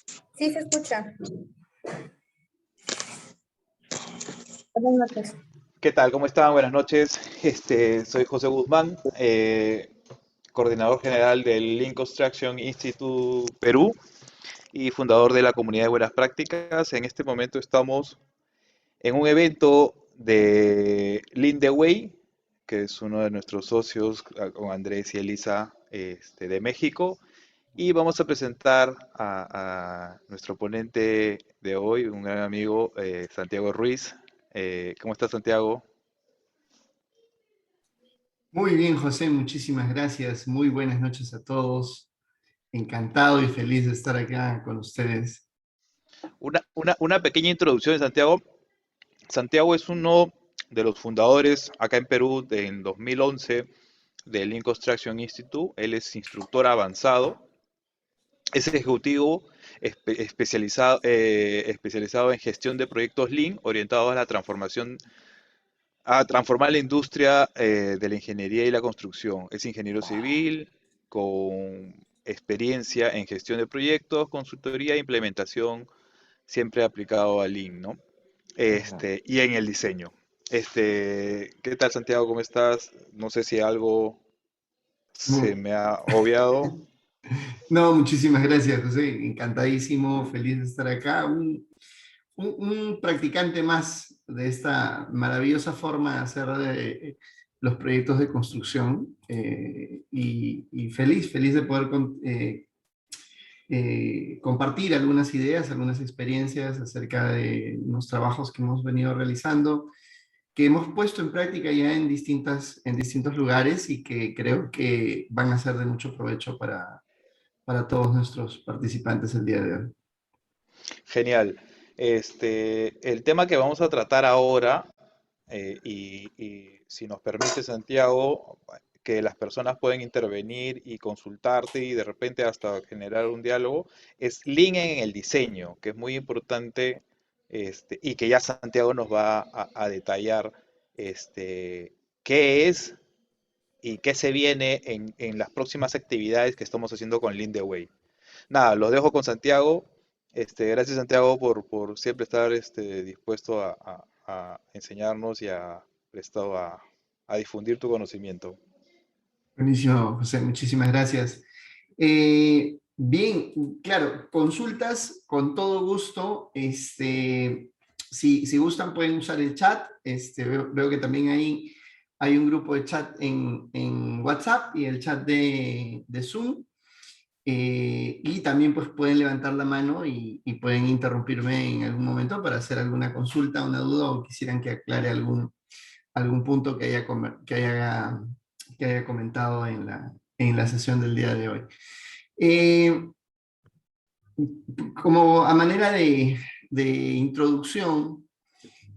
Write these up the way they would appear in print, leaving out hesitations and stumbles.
Sí, se escucha. Buenas noches. ¿Qué tal? ¿Cómo están? Buenas noches. Soy José Guzmán, coordinador general del Lean Construction Institute Perú y fundador de la comunidad de buenas prácticas. En este momento estamos en un evento de Lean the Way, que es uno de nuestros socios, con Andrés y Elisa, de México. Y vamos a presentar a nuestro ponente de hoy, un gran amigo, Santiago Ruiz. ¿Cómo estás, Santiago? Muy bien, José, muchísimas gracias. Muy buenas noches a todos. Encantado y feliz de estar acá con ustedes. Una pequeña introducción de Santiago. Santiago es uno de los fundadores acá en Perú en 2011 del Lean Construction Institute. Él es instructor avanzado, es ejecutivo especializado en gestión de proyectos Lean orientados a la transformación, a transformar la industria de la ingeniería y la construcción. Es ingeniero civil con experiencia en gestión de proyectos, consultoría e implementación, siempre aplicado a Lean, ¿no? Y en el diseño. ¿Qué tal, Santiago? ¿Cómo estás? No sé si algo se Mu- me ha obviado. No, muchísimas gracias, José. Encantadísimo, feliz de estar acá. Un practicante más de esta maravillosa forma de hacer los proyectos de construcción y feliz de poder compartir algunas ideas, algunas experiencias acerca de los trabajos que hemos venido realizando, que hemos puesto en práctica ya en distintos lugares y que creo que van a ser de mucho provecho para todos nuestros participantes el día de hoy. Genial. El tema que vamos a tratar ahora, y si nos permite, Santiago, que las personas pueden intervenir y consultarte y de repente hasta generar un diálogo, es Lean en el diseño, que es muy importante, y que ya Santiago nos va a detallar qué es y qué se viene en las próximas actividades que estamos haciendo con Lean the Way. Nada, los dejo con Santiago. Gracias, Santiago, por siempre estar dispuesto a enseñarnos y prestado a difundir tu conocimiento. Buenísimo, José, muchísimas gracias. Bien, claro, consultas con todo gusto. Si gustan pueden usar el chat. Veo que también hay un grupo de chat en WhatsApp y el chat de Zoom. Y también pues pueden levantar la mano y pueden interrumpirme en algún momento para hacer alguna consulta, una duda o quisieran que aclare algún punto que haya comentado en la sesión del día de hoy. Eh, Como a manera de introducción,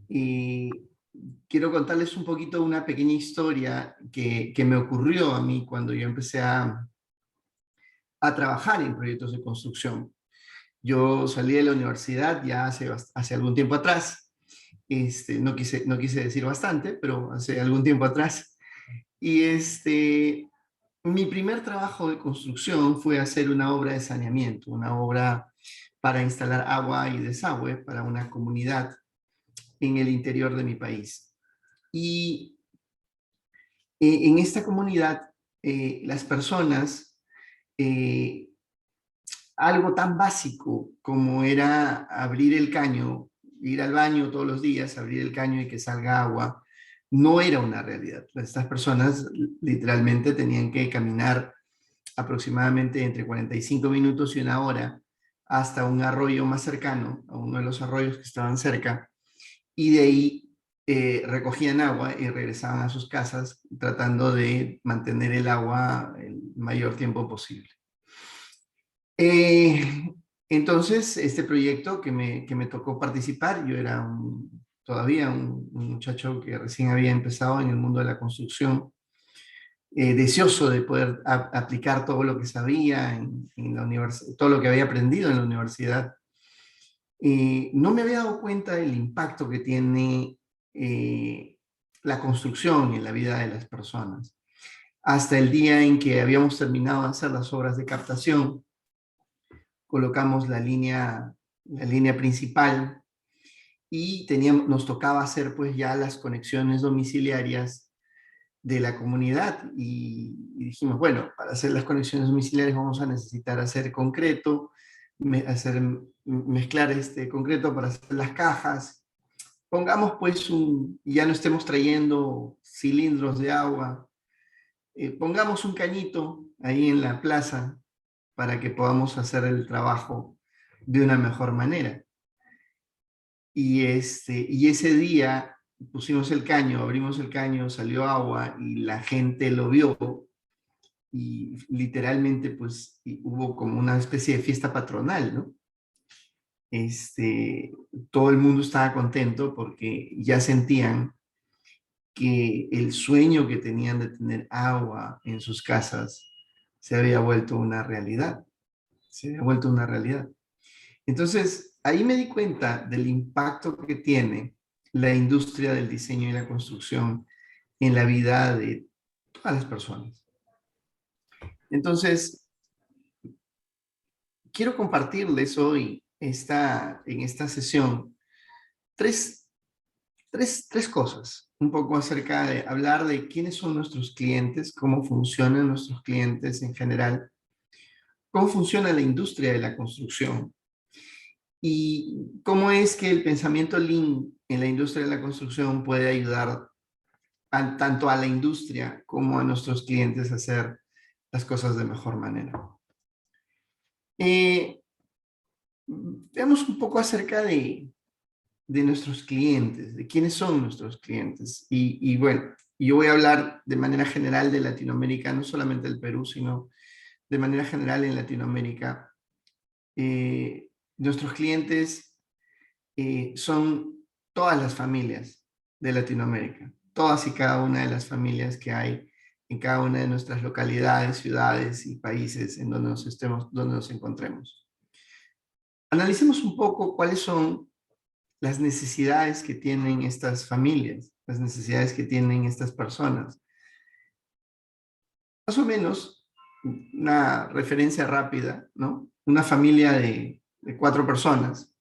eh, quiero contarles un poquito una pequeña historia que me ocurrió a mí cuando yo empecé a trabajar en proyectos de construcción. Yo salí de la universidad ya hace algún tiempo atrás, no quise decir bastante, pero hace algún tiempo atrás. Y mi primer trabajo de construcción fue hacer una obra de saneamiento, una obra para instalar agua y desagüe para una comunidad en el interior de mi país. Y en esta comunidad, las personas, eh, algo tan básico como era abrir el caño, ir al baño todos los días, abrir el caño y que salga agua, no era una realidad. Estas personas literalmente tenían que caminar aproximadamente entre 45 minutos y una hora hasta un arroyo más cercano, a uno de los arroyos que estaban cerca, y de ahí recogían agua y regresaban a sus casas tratando de mantener el agua el mayor tiempo posible. Eh, entonces, este proyecto que me tocó participar, yo era todavía un muchacho que recién había empezado en el mundo de la construcción, deseoso de poder aplicar todo lo que sabía en la universidad, todo lo que había aprendido en la universidad. No me había dado cuenta del impacto que tiene la construcción en la vida de las personas. Hasta el día en que habíamos terminado de hacer las obras de captación colocamos la línea principal y nos tocaba hacer pues ya las conexiones domiciliarias de la comunidad y dijimos, bueno, para hacer las conexiones domiciliarias vamos a necesitar hacer concreto, mezclar este concreto para hacer las cajas. Pongamos pues ya no estemos trayendo cilindros de agua, pongamos un cañito ahí en la plaza para que podamos hacer el trabajo de una mejor manera. Y ese día pusimos el caño, abrimos el caño, salió agua y la gente lo vio y literalmente pues hubo como una especie de fiesta patronal, ¿no? Todo el mundo estaba contento porque ya sentían que el sueño que tenían de tener agua en sus casas se había vuelto una realidad. Se había vuelto una realidad. Entonces, ahí me di cuenta del impacto que tiene la industria del diseño y la construcción en la vida de todas las personas. Entonces, quiero compartirles hoy en esta sesión tres cosas, un poco acerca de hablar de quiénes son nuestros clientes, cómo funcionan nuestros clientes en general, cómo funciona la industria de la construcción y cómo es que el pensamiento Lean en la industria de la construcción puede ayudar tanto a la industria como a nuestros clientes a hacer las cosas de mejor manera. Veamos un poco acerca de nuestros clientes, de quiénes son nuestros clientes. Y bueno, yo voy a hablar de manera general de Latinoamérica, no solamente del Perú, sino de manera general en Latinoamérica. Nuestros clientes son todas las familias de Latinoamérica, todas y cada una de las familias que hay en cada una de nuestras localidades, ciudades y países en donde donde nos encontremos. Analicemos un poco cuáles son las necesidades que tienen estas familias, las necesidades que tienen estas personas. Más o menos, una referencia rápida, ¿no? Una familia de 4 personas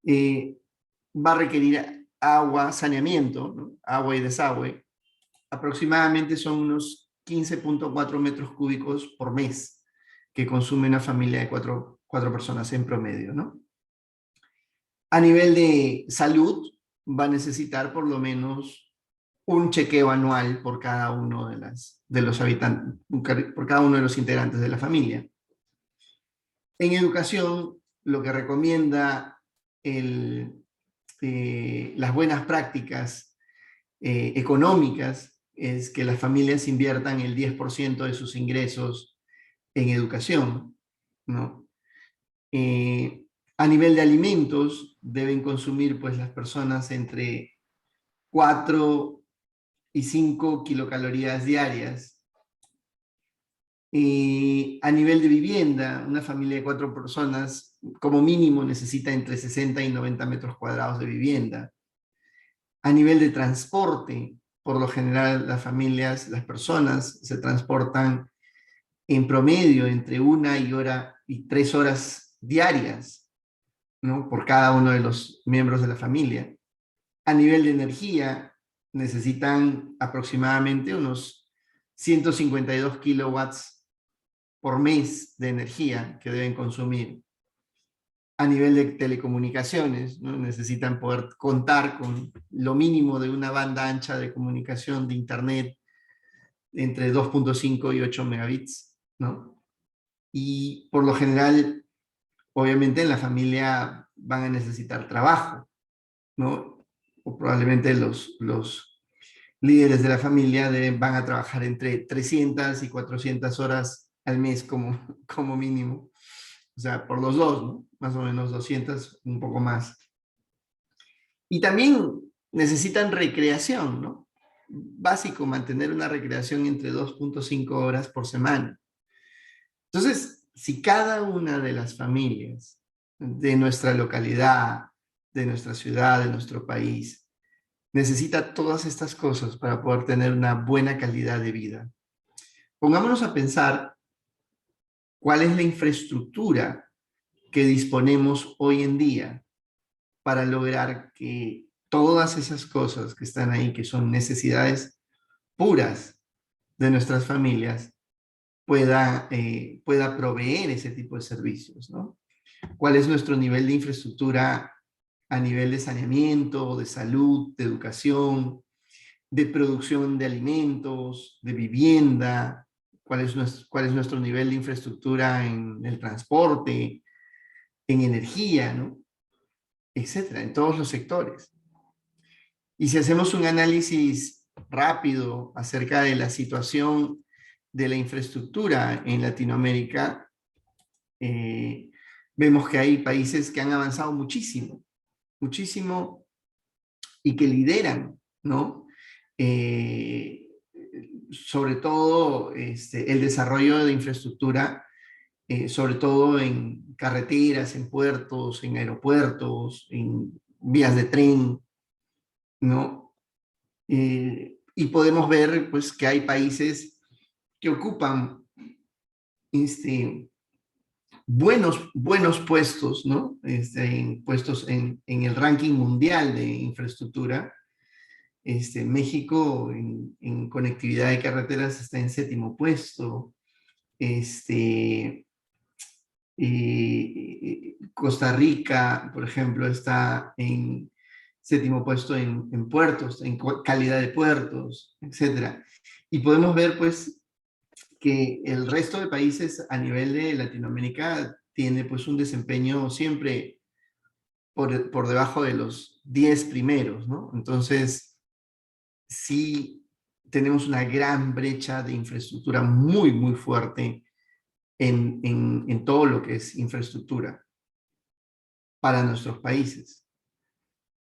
va a requerir agua, saneamiento, ¿no? Agua y desagüe. Aproximadamente son unos 15.4 metros cúbicos por mes que consume una familia de 4 personas en promedio, ¿no? A nivel de salud, va a necesitar por lo menos un chequeo anual por cada uno de los habitantes, por cada uno de los integrantes de la familia. En educación, lo que recomienda las buenas prácticas económicas es que las familias inviertan el 10% de sus ingresos en educación, ¿no? A nivel de alimentos, deben consumir pues las personas entre 4 y 5 kilocalorías diarias. A nivel de vivienda, una familia de 4 personas como mínimo necesita entre 60 y 90 metros cuadrados de vivienda. A nivel de transporte, por lo general las personas se transportan en promedio entre 1 y 3 horas diarias, ¿no? Por cada uno de los miembros de la familia. A nivel de energía, necesitan aproximadamente unos 152 kilowatts por mes de energía que deben consumir. A nivel de telecomunicaciones, ¿no? Necesitan poder contar con lo mínimo de una banda ancha de comunicación de internet entre 2.5 y 8 megabits, ¿no? Y por lo general, obviamente en la familia van a necesitar trabajo, ¿no? O probablemente los líderes de la familia van a trabajar entre 300 y 400 horas al mes como mínimo. O sea, por los dos, ¿no? Más o menos 200, un poco más. Y también necesitan recreación, ¿no? Básico, mantener una recreación entre 2.5 horas por semana. Entonces, si cada una de las familias de nuestra localidad, de nuestra ciudad, de nuestro país, necesita todas estas cosas para poder tener una buena calidad de vida, pongámonos a pensar cuál es la infraestructura que disponemos hoy en día para lograr que todas esas cosas que están ahí, que son necesidades puras de nuestras familias, pueda proveer ese tipo de servicios, ¿no? ¿Cuál es nuestro nivel de infraestructura a nivel de saneamiento, de salud, de educación, de producción de alimentos, de vivienda? ¿Cuál es nuestro nivel de infraestructura en el transporte, en energía, ¿no? Etcétera, en todos los sectores. Y si hacemos un análisis rápido acerca de la situación de la infraestructura en Latinoamérica, vemos que hay países que han avanzado muchísimo, muchísimo, y que lideran, ¿no? Sobre todo el desarrollo de infraestructura, sobre todo en carreteras, en puertos, en aeropuertos, en vías de tren, ¿no? Y podemos ver, pues, que hay países que ocupan buenos puestos, ¿no? Puestos en el ranking mundial de infraestructura. México en conectividad de carreteras está en 7º puesto. Costa Rica, por ejemplo, está en 7º puesto en puertos, en calidad de puertos, etc. Y podemos ver, pues, que el resto de países a nivel de Latinoamérica tiene, pues, un desempeño siempre por debajo de los 10 primeros, ¿no? Entonces, sí tenemos una gran brecha de infraestructura muy, muy fuerte en todo lo que es infraestructura para nuestros países.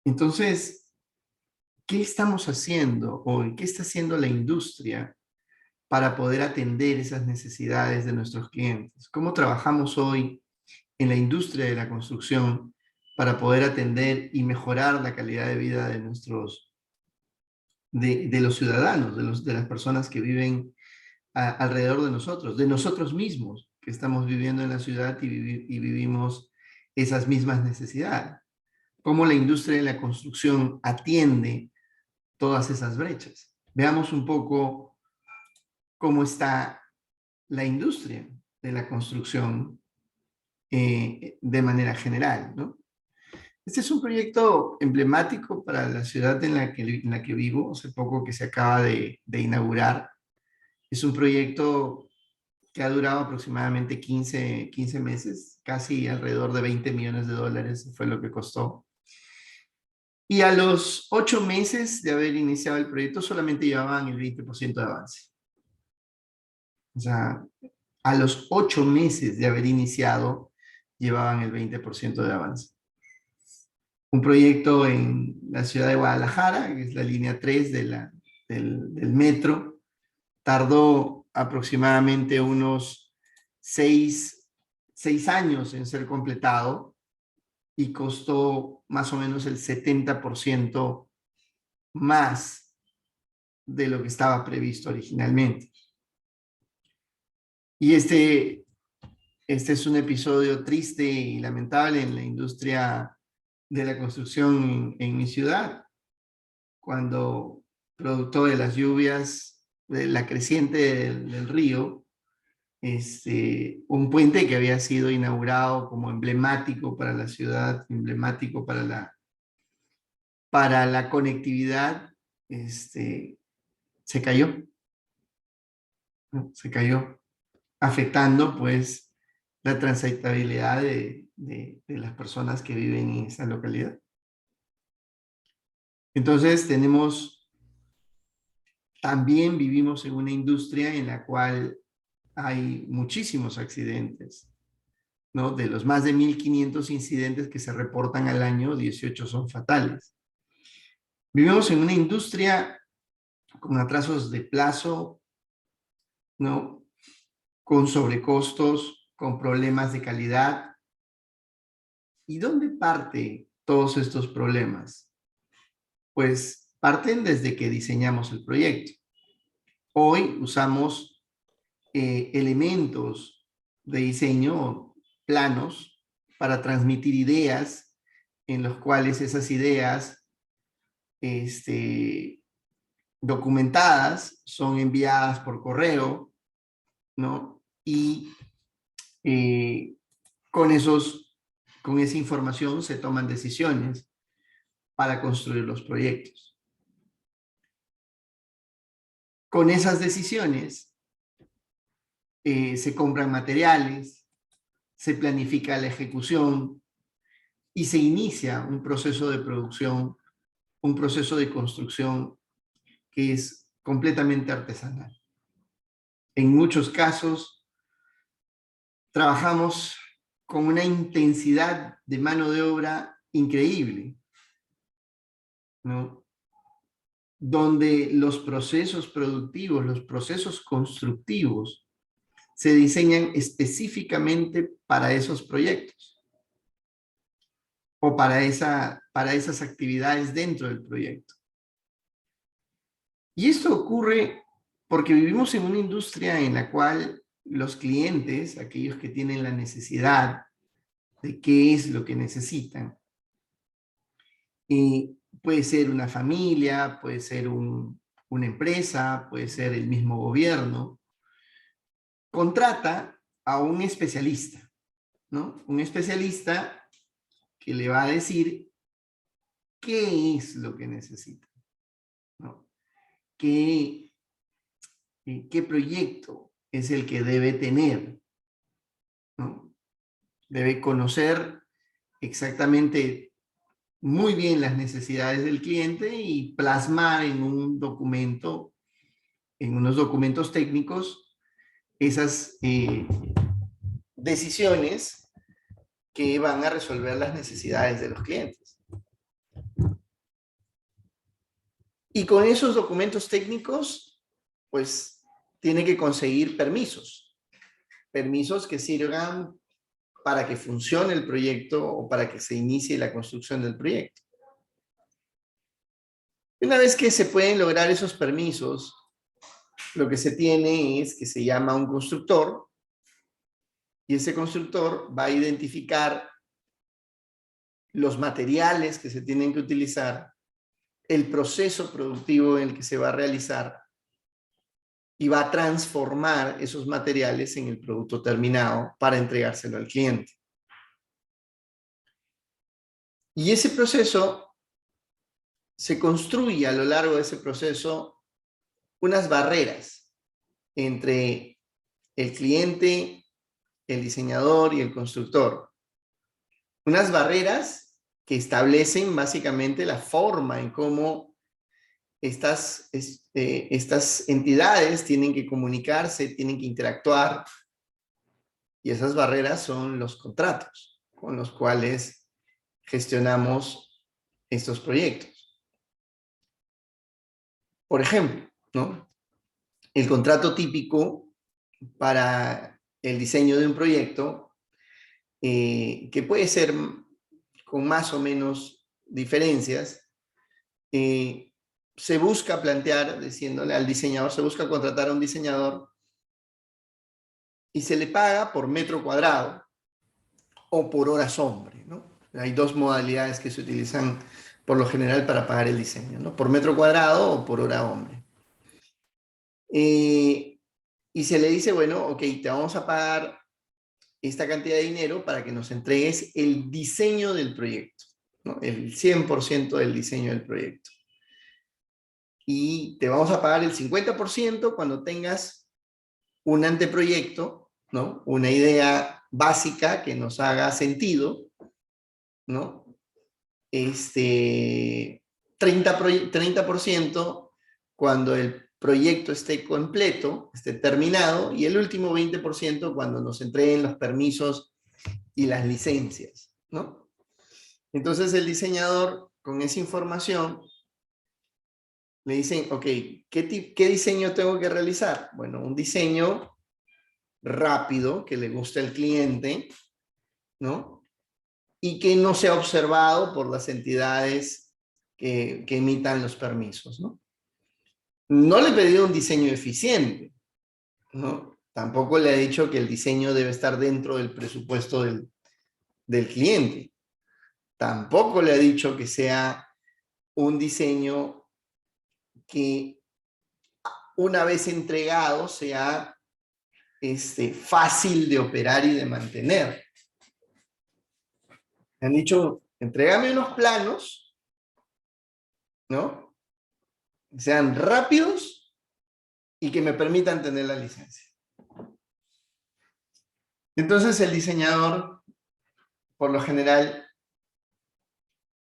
Entonces, ¿qué estamos haciendo hoy? ¿Qué está haciendo la industria para poder atender esas necesidades de nuestros clientes? ¿Cómo trabajamos hoy en la industria de la construcción para poder atender y mejorar la calidad de vida de los ciudadanos, de las personas que viven alrededor de nosotros mismos, que estamos viviendo en la ciudad y vivimos esas mismas necesidades? ¿Cómo la industria de la construcción atiende todas esas brechas? Veamos un poco cómo está la industria de la construcción de manera general, ¿no? Este es un proyecto emblemático para la ciudad en la que vivo, hace poco que se acaba de inaugurar. Es un proyecto que ha durado aproximadamente 15 meses, casi alrededor de $20 millones fue lo que costó. Y a los 8 meses de haber iniciado el proyecto solamente llevaban el 20% de avance. O sea, a los 8 meses de haber iniciado llevaban el 20% de avance. Un proyecto en la ciudad de Guadalajara, que es la línea 3 del metro, tardó aproximadamente unos 6 años en ser completado y costó más o menos el 70% más de lo que estaba previsto originalmente. Y este es un episodio triste y lamentable en la industria de la construcción en mi ciudad, cuando, producto de las lluvias, de la creciente del río, un puente que había sido inaugurado como emblemático para la ciudad, emblemático para la conectividad, se cayó. Se cayó, afectando, pues, la transitabilidad de las personas que viven en esa localidad. Entonces, también vivimos en una industria en la cual hay muchísimos accidentes, ¿no? De los más de 1.500 incidentes que se reportan al año, 18 son fatales. Vivimos en una industria con atrasos de plazo, ¿no? Con sobrecostos, con problemas de calidad. ¿Y dónde parte todos estos problemas? Pues parten desde que diseñamos el proyecto. Hoy usamos elementos de diseño, planos, para transmitir ideas, en los cuales esas ideas documentadas son enviadas por correo, ¿no? Y con esa información se toman decisiones para construir los proyectos. Con esas decisiones se compran materiales, se planifica la ejecución y se inicia un proceso de producción, un proceso de construcción que es completamente artesanal. En muchos casos, trabajamos con una intensidad de mano de obra increíble, ¿no? Donde los procesos productivos, los procesos constructivos, se diseñan específicamente para esos proyectos o para esas actividades dentro del proyecto. Y esto ocurre porque vivimos en una industria en la cual los clientes, aquellos que tienen la necesidad de qué es lo que necesitan, puede ser una familia, puede ser una empresa, puede ser el mismo gobierno, contrata a un especialista, ¿no? Un especialista que le va a decir qué es lo que necesita, ¿no? ¿Qué proyecto es el que debe tener, ¿no? Debe conocer exactamente muy bien las necesidades del cliente y plasmar en un documento, en unos documentos técnicos, esas decisiones que van a resolver las necesidades de los clientes. Y con esos documentos técnicos, pues, tiene que conseguir permisos. Permisos que sirvan para que funcione el proyecto o para que se inicie la construcción del proyecto. Una vez que se pueden lograr esos permisos, lo que se tiene es que se llama un constructor, y ese constructor va a identificar los materiales que se tienen que utilizar, el proceso productivo en el que se va a realizar, y va a transformar esos materiales en el producto terminado para entregárselo al cliente. Y ese proceso se construye a lo largo de ese proceso unas barreras entre el cliente, el diseñador y el constructor. Unas barreras que establecen básicamente la forma en cómo estas entidades tienen que comunicarse, tienen que interactuar, y esas barreras son los contratos con los cuales gestionamos estos proyectos. Por ejemplo, ¿no? El contrato típico para el diseño de un proyecto, que puede ser con más o menos diferencias, se busca plantear, diciéndole al diseñador, se busca contratar a un diseñador y se le paga por metro cuadrado o por horas hombre, ¿no? Hay dos modalidades que se utilizan por lo general para pagar el diseño, ¿no? Por metro cuadrado o por hora hombre. Y se le dice, bueno, ok, te vamos a pagar esta cantidad de dinero para que nos entregues el diseño del proyecto, ¿no? El 100% del diseño del proyecto. Y te vamos a pagar el 50% cuando tengas un anteproyecto, ¿no? Una idea básica que nos haga sentido, ¿no? 30% cuando el proyecto esté completo, esté terminado, y el último 20% cuando nos entreguen los permisos y las licencias, ¿no? Entonces el diseñador, con esa información, le dicen, ok, ¿qué diseño tengo que realizar? Bueno, un diseño rápido, que le guste al cliente, ¿no? Y que no sea observado por las entidades que emitan los permisos, ¿no? No le he pedido un diseño eficiente, ¿no? Tampoco le he dicho que el diseño debe estar dentro del presupuesto del del cliente. Tampoco le ha dicho que sea un diseño que una vez entregado sea fácil de operar y de mantener. Me han dicho, entrégame unos planos, ¿no? Que sean rápidos y que me permitan tener la licencia. Entonces el diseñador, por lo general,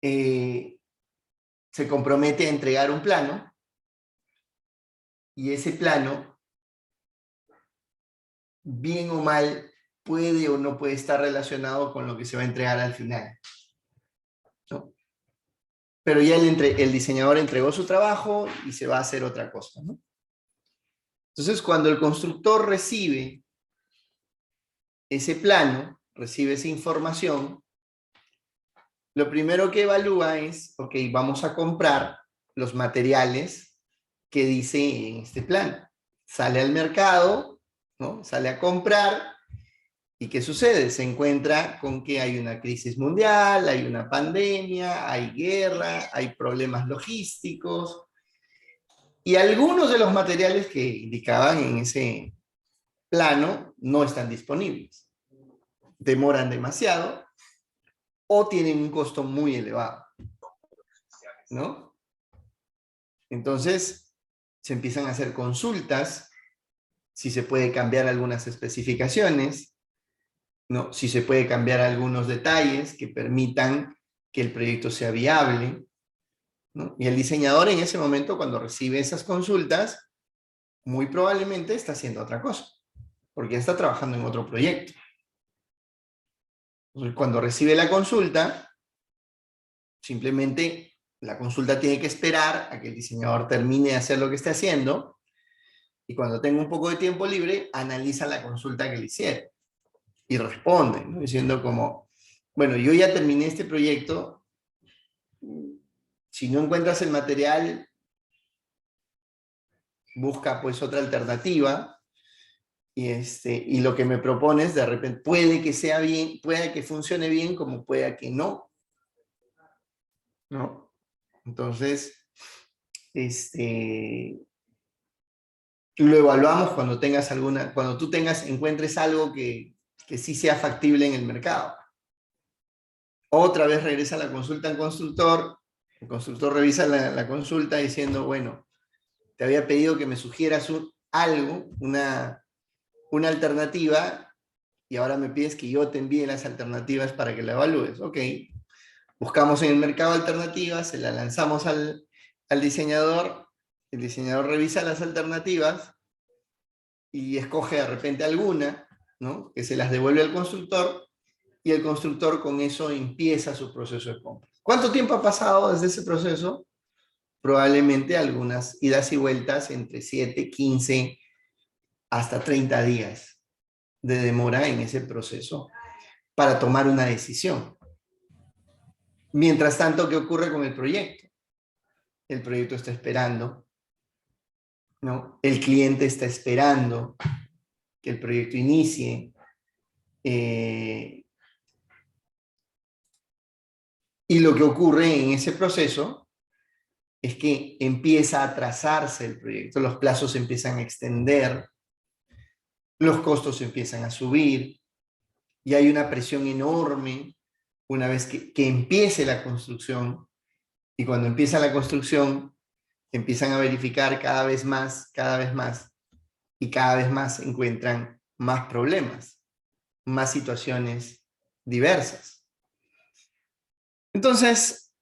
se compromete a entregar un plano y ese plano, bien o mal, puede o no puede estar relacionado con lo que se va a entregar al final, ¿no? Pero ya el diseñador entregó su trabajo y se va a hacer otra cosa, ¿no? Entonces, cuando el constructor recibe ese plano, recibe esa información, lo primero que evalúa es, ok, vamos a comprar los materiales que dice en este plano. Sale al mercado, ¿no? Sale a comprar. ¿Y qué sucede? Se encuentra con que hay una crisis mundial, hay una pandemia, hay guerra, hay problemas logísticos, y algunos de los materiales que indicaban en ese plano no están disponibles. Demoran demasiado o tienen un costo muy elevado, ¿no? Entonces, se empiezan a hacer consultas, si se puede cambiar algunas especificaciones, ¿no? Si se puede cambiar algunos detalles que permitan que el proyecto sea viable, ¿no? Y el diseñador en ese momento, cuando recibe esas consultas, muy probablemente está haciendo otra cosa, porque ya está trabajando en otro proyecto. Entonces, cuando recibe la consulta, simplemente la consulta tiene que esperar a que el diseñador termine de hacer lo que esté haciendo, y cuando tenga un poco de tiempo libre, analiza la consulta que le hicieron y responde, ¿no? Diciendo como, bueno, yo ya terminé este proyecto, si no encuentras el material, busca pues otra alternativa, y lo que me propones de repente puede que sea bien, puede que funcione bien, como pueda que no, ¿no? Entonces, lo evaluamos cuando tengas cuando tú encuentres algo que sí sea factible en el mercado. Otra vez regresa la consulta al constructor, el constructor revisa la consulta diciendo, bueno, te había pedido que me sugieras algo, una alternativa, y ahora me pides que yo te envíe las alternativas para que la evalúes. Ok, buscamos en el mercado alternativas, se la lanzamos al diseñador, el diseñador revisa las alternativas y escoge de repente alguna, ¿no? Que se las devuelve al constructor, y el constructor con eso empieza su proceso de compra. ¿Cuánto tiempo ha pasado desde ese proceso? Probablemente algunas idas y vueltas entre 7, 15, hasta 30 días de demora en ese proceso para tomar una decisión. Mientras tanto, ¿qué ocurre con el proyecto? El proyecto está esperando, ¿no? El cliente está esperando que el proyecto inicie. Y lo que ocurre en ese proceso es que empieza a atrasarse el proyecto, los plazos se empiezan a extender, los costos empiezan a subir, y hay una presión enorme una vez que empiece la construcción, y cuando empieza la construcción empiezan a verificar cada vez más, y cada vez más encuentran más problemas, más situaciones diversas. Entonces,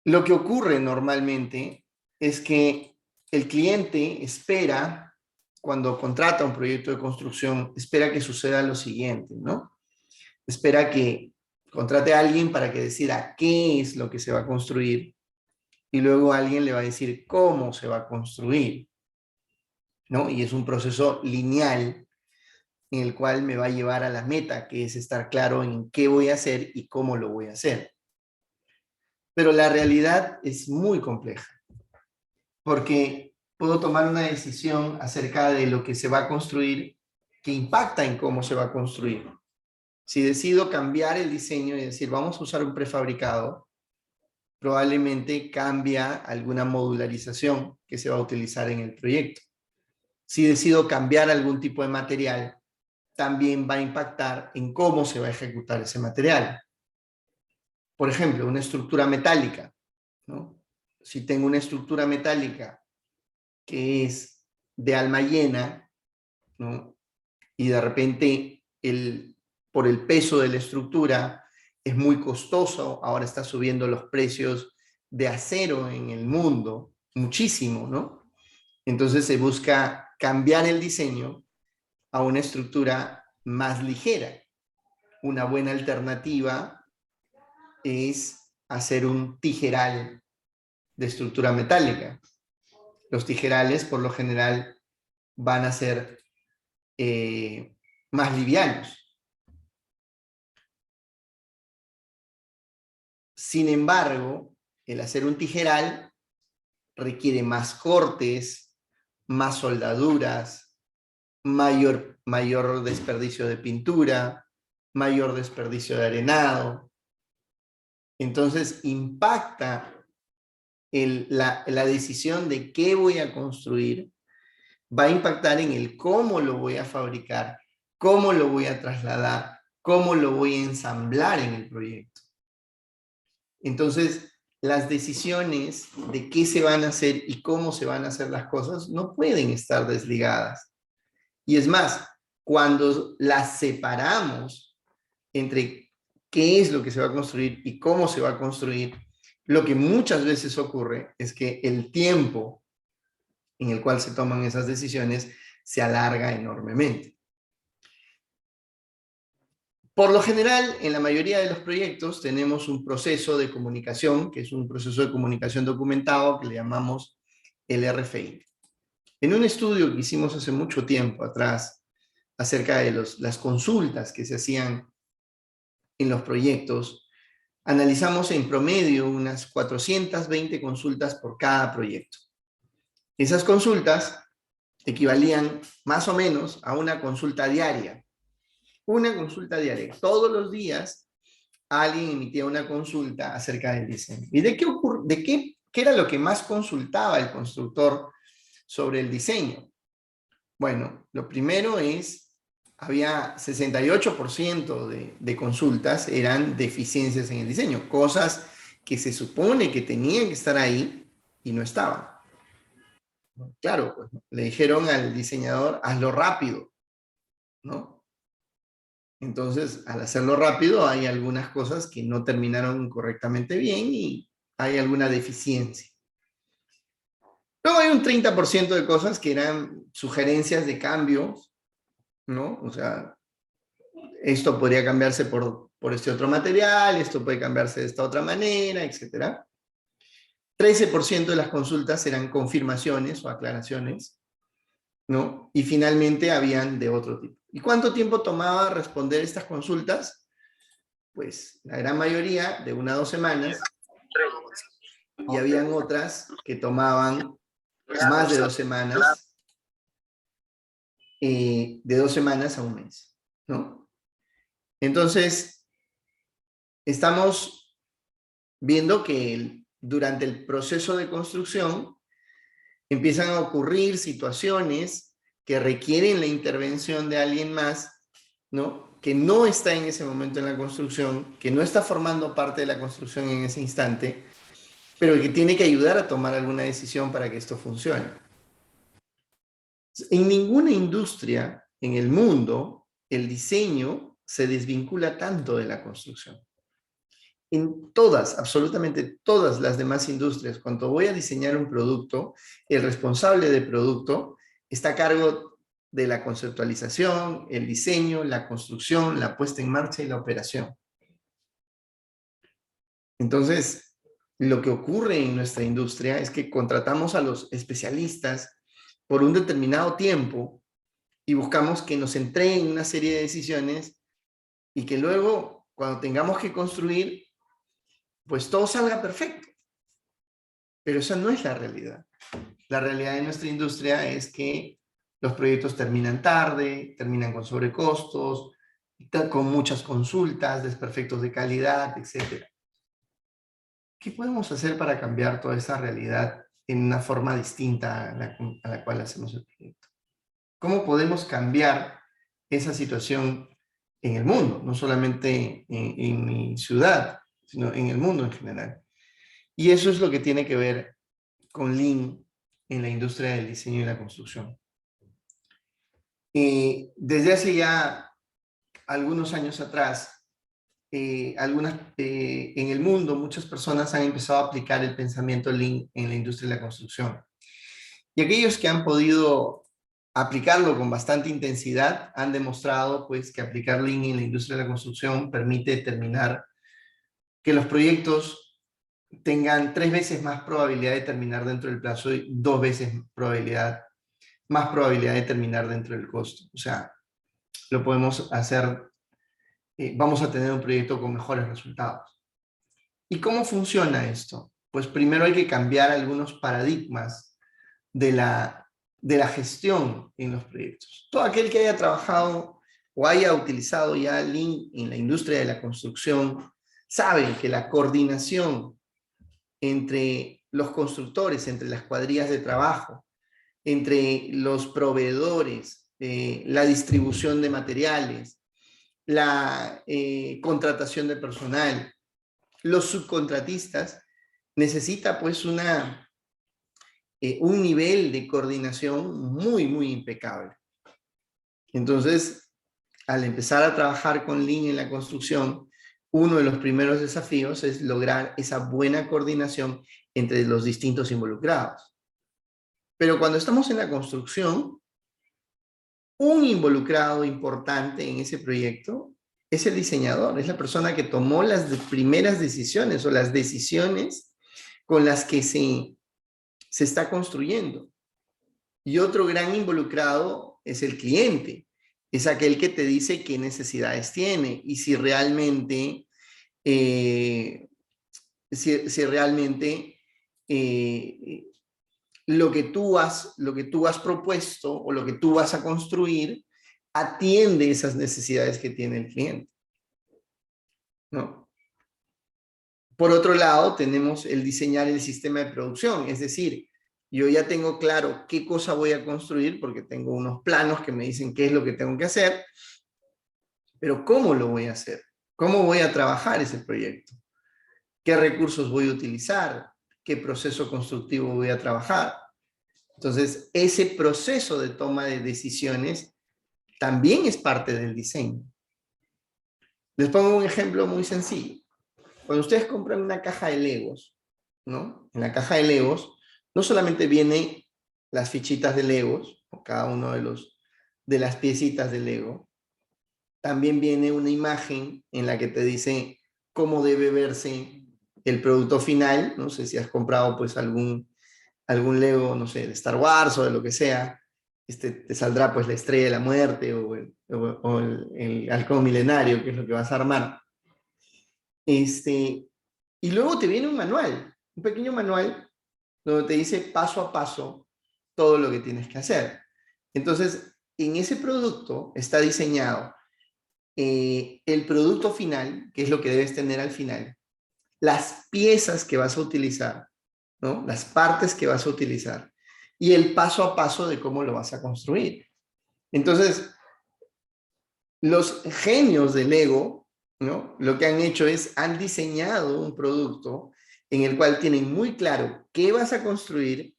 lo que ocurre normalmente es que el cliente espera, cuando contrata un proyecto de construcción, espera que suceda lo siguiente, ¿no? Espera que contrate a alguien para que decida qué es lo que se va a construir, y luego alguien le va a decir cómo se va a construir, ¿no? Y es un proceso lineal en el cual me va a llevar a la meta, que es estar claro en qué voy a hacer y cómo lo voy a hacer. Pero la realidad es muy compleja, porque puedo tomar una decisión acerca de lo que se va a construir que impacta en cómo se va a construir. Si decido cambiar el diseño y decir, vamos a usar un prefabricado, probablemente cambia alguna modularización que se va a utilizar en el proyecto. Si decido cambiar algún tipo de material, también va a impactar en cómo se va a ejecutar ese material. Por ejemplo, una estructura metálica, ¿no? Si tengo una estructura metálica que es de alma llena, ¿no? Y de repente por el peso de la estructura es muy costoso, ahora está subiendo los precios de acero en el mundo, muchísimo, ¿no? Entonces se busca cambiar el diseño a una estructura más ligera. Una buena alternativa es hacer un tijeral de estructura metálica. Los tijerales, por lo general, van a ser más livianos. Sin embargo, el hacer un tijeral requiere más cortes, más soldaduras, mayor desperdicio de pintura, mayor desperdicio de arenado. Entonces impacta la decisión de qué voy a construir, va a impactar en el cómo lo voy a fabricar, cómo lo voy a trasladar, cómo lo voy a ensamblar en el proyecto. Entonces, las decisiones de qué se van a hacer y cómo se van a hacer las cosas no pueden estar desligadas. Y es más, cuando las separamos entre qué es lo que se va a construir y cómo se va a construir, lo que muchas veces ocurre es que el tiempo en el cual se toman esas decisiones se alarga enormemente. Por lo general, en la mayoría de los proyectos tenemos un proceso de comunicación, que es un proceso de comunicación documentado que le llamamos el RFI. En un estudio que hicimos hace mucho tiempo atrás acerca de las consultas que se hacían en los proyectos, analizamos en promedio unas 420 consultas por cada proyecto. Esas consultas equivalían más o menos a una consulta diaria. Una consulta diaria. Todos los días alguien emitía una consulta acerca del diseño. ¿Y de qué era lo que más consultaba el constructor sobre el diseño? Bueno, lo primero es, había 68% de consultas eran deficiencias en el diseño, cosas que se supone que tenían que estar ahí y no estaban. Claro, pues, le dijeron al diseñador, hazlo rápido, ¿no? Entonces, al hacerlo rápido, hay algunas cosas que no terminaron correctamente bien y hay alguna deficiencia. Luego hay un 30% de cosas que eran sugerencias de cambios, ¿no? O sea, esto podría cambiarse por este otro material, esto puede cambiarse de esta otra manera, etc. 13% de las consultas eran confirmaciones o aclaraciones, ¿no? Y finalmente habían de otro tipo. ¿Y cuánto tiempo tomaba responder estas consultas? Pues la gran mayoría de 1 a 2 semanas, y habían otras que tomaban más de 2 semanas, de 2 semanas a 1 mes, ¿no? Entonces, estamos viendo que durante el proceso de construcción empiezan a ocurrir situaciones que requieren la intervención de alguien más, ¿no? Que no está en ese momento en la construcción, que no está formando parte de la construcción en ese instante, pero que tiene que ayudar a tomar alguna decisión para que esto funcione. En ninguna industria en el mundo el diseño se desvincula tanto de la construcción. En todas, absolutamente todas las demás industrias, cuando voy a diseñar un producto, el responsable del producto está a cargo de la conceptualización, el diseño, la construcción, la puesta en marcha y la operación. Entonces, lo que ocurre en nuestra industria es que contratamos a los especialistas por un determinado tiempo y buscamos que nos entreguen una serie de decisiones y que luego, cuando tengamos que construir, pues todo salga perfecto. Pero esa no es la realidad. La realidad de nuestra industria es que los proyectos terminan tarde, terminan con sobrecostos, con muchas consultas, desperfectos de calidad, etc. ¿Qué podemos hacer para cambiar toda esa realidad en una forma distinta a la cual hacemos el proyecto? ¿Cómo podemos cambiar esa situación en el mundo? No solamente en mi ciudad, sino en el mundo en general. Y eso es lo que tiene que ver con Lean en la industria del diseño y la construcción. Desde hace ya algunos años atrás, en el mundo muchas personas han empezado a aplicar el pensamiento Lean en la industria de la construcción. Y aquellos que han podido aplicarlo con bastante intensidad han demostrado pues, que aplicar Lean en la industria de la construcción permite determinar que los proyectos tengan 3 veces más probabilidad de terminar dentro del plazo y 2 veces más probabilidad de terminar dentro del costo. O sea, lo podemos hacer, vamos a tener un proyecto con mejores resultados. ¿Y cómo funciona esto? Pues primero hay que cambiar algunos paradigmas de la gestión en los proyectos. Todo aquel que haya trabajado o haya utilizado ya Lean en la industria de la construcción sabe que la coordinación entre los constructores, entre las cuadrillas de trabajo, entre los proveedores, la distribución de materiales, la contratación de personal, los subcontratistas, necesita pues un nivel de coordinación muy, muy impecable. Entonces, al empezar a trabajar con Lean en la construcción, uno de los primeros desafíos es lograr esa buena coordinación entre los distintos involucrados. Pero cuando estamos en la construcción, un involucrado importante en ese proyecto es el diseñador, es la persona que tomó las primeras decisiones o las decisiones con las que se está construyendo. Y otro gran involucrado es el cliente, es aquel que te dice qué necesidades tiene y si realmente, lo que tú has propuesto o lo que tú vas a construir atiende esas necesidades que tiene el cliente, ¿no? Por otro lado, tenemos el diseñar el sistema de producción, es decir, yo ya tengo claro qué cosa voy a construir porque tengo unos planos que me dicen qué es lo que tengo que hacer, pero ¿cómo lo voy a hacer? ¿Cómo voy a trabajar ese proyecto? ¿Qué recursos voy a utilizar? ¿Qué proceso constructivo voy a trabajar? Entonces, ese proceso de toma de decisiones también es parte del diseño. Les pongo un ejemplo muy sencillo. Cuando ustedes compran una caja de Legos, ¿no? En la caja de Legos no solamente vienen las fichitas de Legos, o cada uno de las piecitas de Lego, también viene una imagen en la que te dice cómo debe verse el producto final. No sé si has comprado pues algún Lego, no sé, de Star Wars o de lo que sea, te saldrá pues la estrella de la muerte o el halcón milenario, que es lo que vas a armar. Y luego te viene un manual, un pequeño manual, donde te dice paso a paso todo lo que tienes que hacer. Entonces, en ese producto está diseñado el producto final, que es lo que debes tener al final, las piezas que vas a utilizar, ¿no? Las partes que vas a utilizar y el paso a paso de cómo lo vas a construir. Entonces, los genios del Lego, ¿no? Lo que han hecho es, han diseñado un producto en el cual tienen muy claro qué vas a construir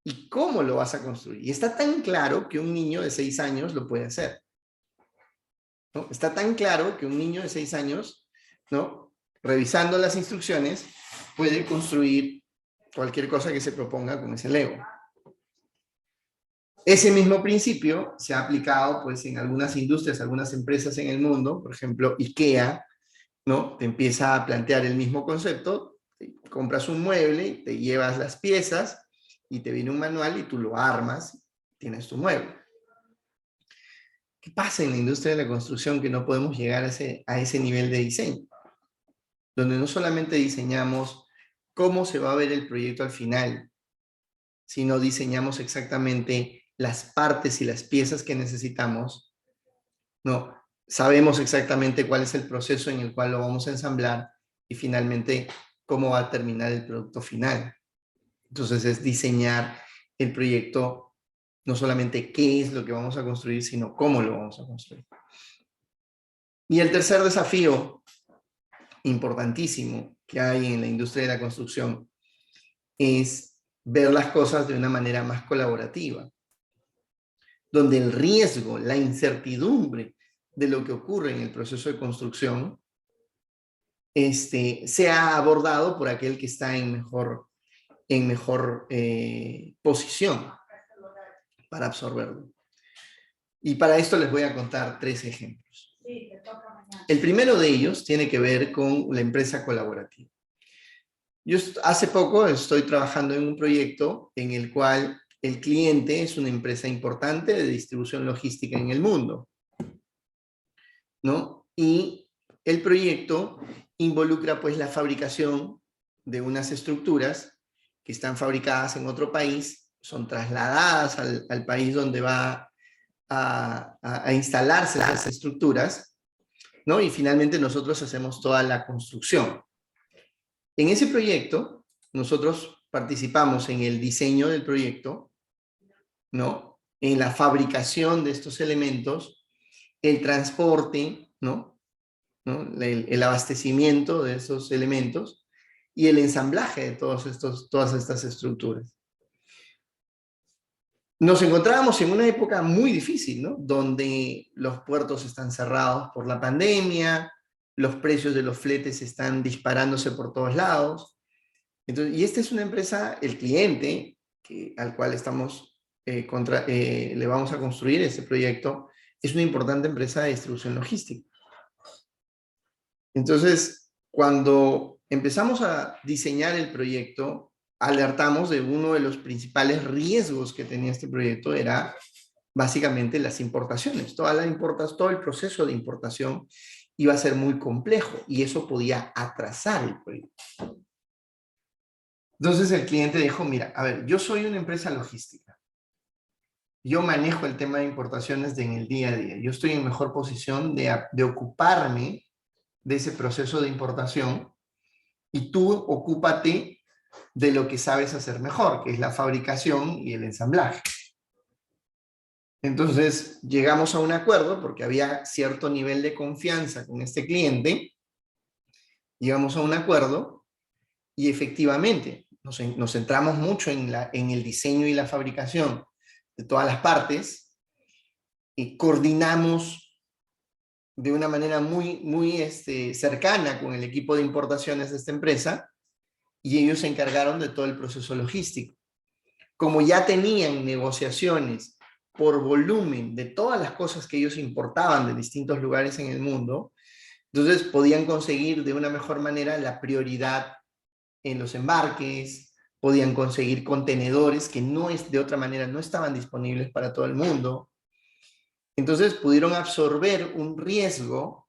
y cómo lo vas a construir. Y está tan claro que un niño de 6 años lo puede hacer, ¿no? Está tan claro que un niño de 6 años, ¿no? Revisando las instrucciones, puede construir cualquier cosa que se proponga con ese Lego. Ese mismo principio se ha aplicado pues, en algunas industrias, algunas empresas en el mundo, por ejemplo, IKEA, ¿no? Te empieza a plantear el mismo concepto, compras un mueble, te llevas las piezas y te viene un manual y tú lo armas, tienes tu mueble. ¿Qué pasa en la industria de la construcción que no podemos llegar a ese nivel de diseño? Donde no solamente diseñamos cómo se va a ver el proyecto al final, sino diseñamos exactamente las partes y las piezas que necesitamos, ¿no? sabemos exactamente cuál es el proceso en el cual lo vamos a ensamblar y finalmente cómo va a terminar el producto final. Entonces es diseñar el proyecto, no solamente qué es lo que vamos a construir, sino cómo lo vamos a construir. Y el tercer desafío importantísimo que hay en la industria de la construcción es ver las cosas de una manera más colaborativa, donde el riesgo, la incertidumbre de lo que ocurre en el proceso de construcción sea abordado por aquel que está en mejor posición para absorberlo. Y para esto les voy a contar 3 ejemplos. El primero de ellos tiene que ver con la empresa colaborativa. Yo hace poco estoy trabajando en un proyecto en el cual el cliente es una empresa importante de distribución logística en el mundo, ¿no? Y el proyecto involucra pues la fabricación de unas estructuras que están fabricadas en otro país, son trasladadas al país donde va a instalarse las estructuras, ¿no? Y finalmente nosotros hacemos toda la construcción. En ese proyecto, nosotros participamos en el diseño del proyecto, ¿no? En la fabricación de estos elementos, el transporte, ¿no? El abastecimiento de esos elementos y el ensamblaje de todas estas estructuras. Nos encontrábamos en una época muy difícil, ¿no? Donde los puertos están cerrados por la pandemia, los precios de los fletes están disparándose por todos lados. Entonces, y esta es una empresa, el cliente al cual estamos le vamos a construir este proyecto, es una importante empresa de distribución logística. Entonces, cuando empezamos a diseñar el proyecto, alertamos de uno de los principales riesgos que tenía este proyecto, era básicamente las importaciones. Todo el proceso de importación iba a ser muy complejo y eso podía atrasar el proyecto. Entonces el cliente dijo, mira, a ver, yo soy una empresa logística. Yo manejo el tema de importaciones en el día a día. Yo estoy en mejor posición de ocuparme de ese proceso de importación y tú ocúpate de lo que sabes hacer mejor, que es la fabricación y el ensamblaje. Entonces llegamos a un acuerdo porque había cierto nivel de confianza con este cliente. Llegamos a un acuerdo y efectivamente nos centramos mucho en el diseño y la fabricación de todas las partes y coordinamos de una manera muy cercana con el equipo de importaciones de esta empresa y ellos se encargaron de todo el proceso logístico. Como ya tenían negociaciones por volumen de todas las cosas que ellos importaban de distintos lugares en el mundo, entonces podían conseguir de una mejor manera la prioridad en los embarques, podían conseguir contenedores que de otra manera no estaban disponibles para todo el mundo. Entonces pudieron absorber un riesgo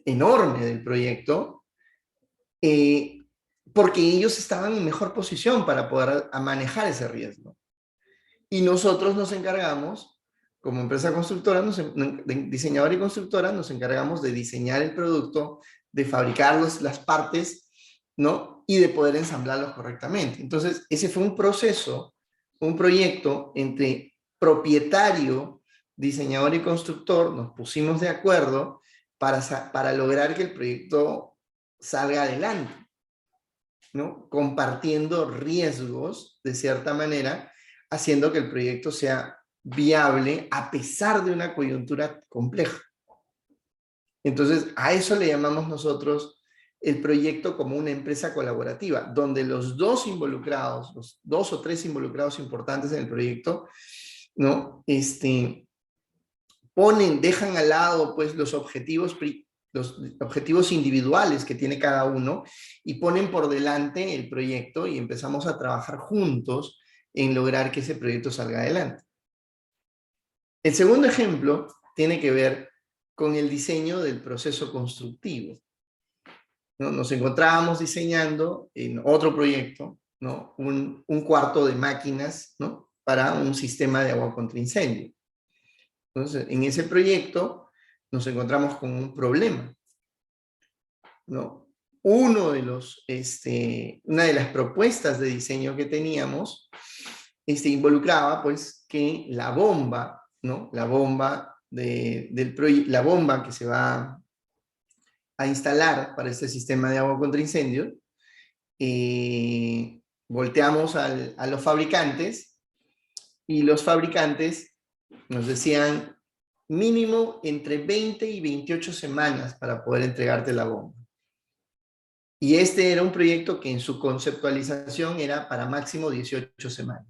enorme del proyecto porque ellos estaban en mejor posición para poder manejar ese riesgo. Y nosotros nos encargamos, como empresa constructora, diseñadora y constructora, nos encargamos de diseñar el producto, de fabricar las partes, ¿no? Y de poder ensamblarlos correctamente. Entonces, ese fue un proceso, un proyecto entre propietario, diseñador y constructor. Nos pusimos de acuerdo para lograr que el proyecto salga adelante, ¿no? Compartiendo riesgos, de cierta manera, haciendo que el proyecto sea viable a pesar de una coyuntura compleja. Entonces, a eso le llamamos nosotros el proyecto como una empresa colaborativa, donde los dos involucrados, los 2 o 3 involucrados importantes en el proyecto, ¿no? Dejan al lado pues los objetivos individuales que tiene cada uno y ponen por delante el proyecto y empezamos a trabajar juntos en lograr que ese proyecto salga adelante. El segundo ejemplo tiene que ver con el diseño del proceso constructivo, ¿no? Nos encontrábamos diseñando en otro proyecto, ¿no? un cuarto de máquinas, ¿no? Para un sistema de agua contra incendio. Entonces, en ese proyecto nos encontramos con un problema, ¿no? Una de las propuestas de diseño que teníamos involucraba pues que la bomba, ¿no? La bomba la bomba que se va a instalar para este sistema de agua contra incendio, volteamos a los fabricantes y los fabricantes nos decían mínimo entre 20 y 28 semanas para poder entregarte la bomba. Y este era un proyecto que en su conceptualización era para máximo 18 semanas.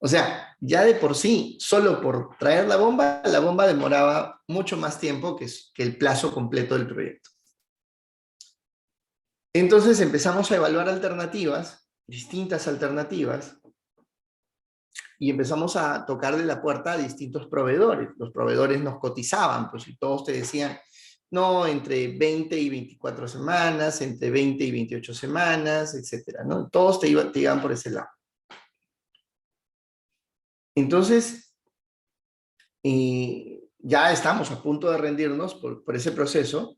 O sea, ya de por sí, solo por traer la bomba demoraba mucho más tiempo que el plazo completo del proyecto. Entonces empezamos a evaluar alternativas, distintas alternativas, y empezamos a tocarle la puerta a distintos proveedores. Los proveedores nos cotizaban, pues, y todos te decían, no, entre 20 y 24 semanas, entre 20 y 28 semanas, etcétera, ¿no? Todos te iban por ese lado. Entonces, ya estamos a punto de rendirnos por ese proceso,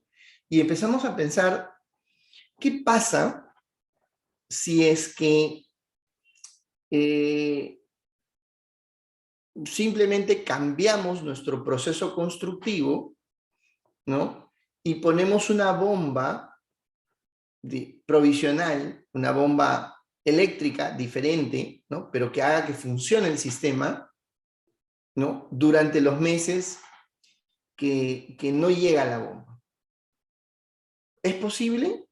y empezamos a pensar, ¿qué pasa si es que simplemente cambiamos nuestro proceso constructivo, ¿no? Y ponemos una bomba provisional, una bomba eléctrica diferente, ¿no? Pero que haga que funcione el sistema, ¿no? Durante los meses que no llega la bomba. ¿Es posible?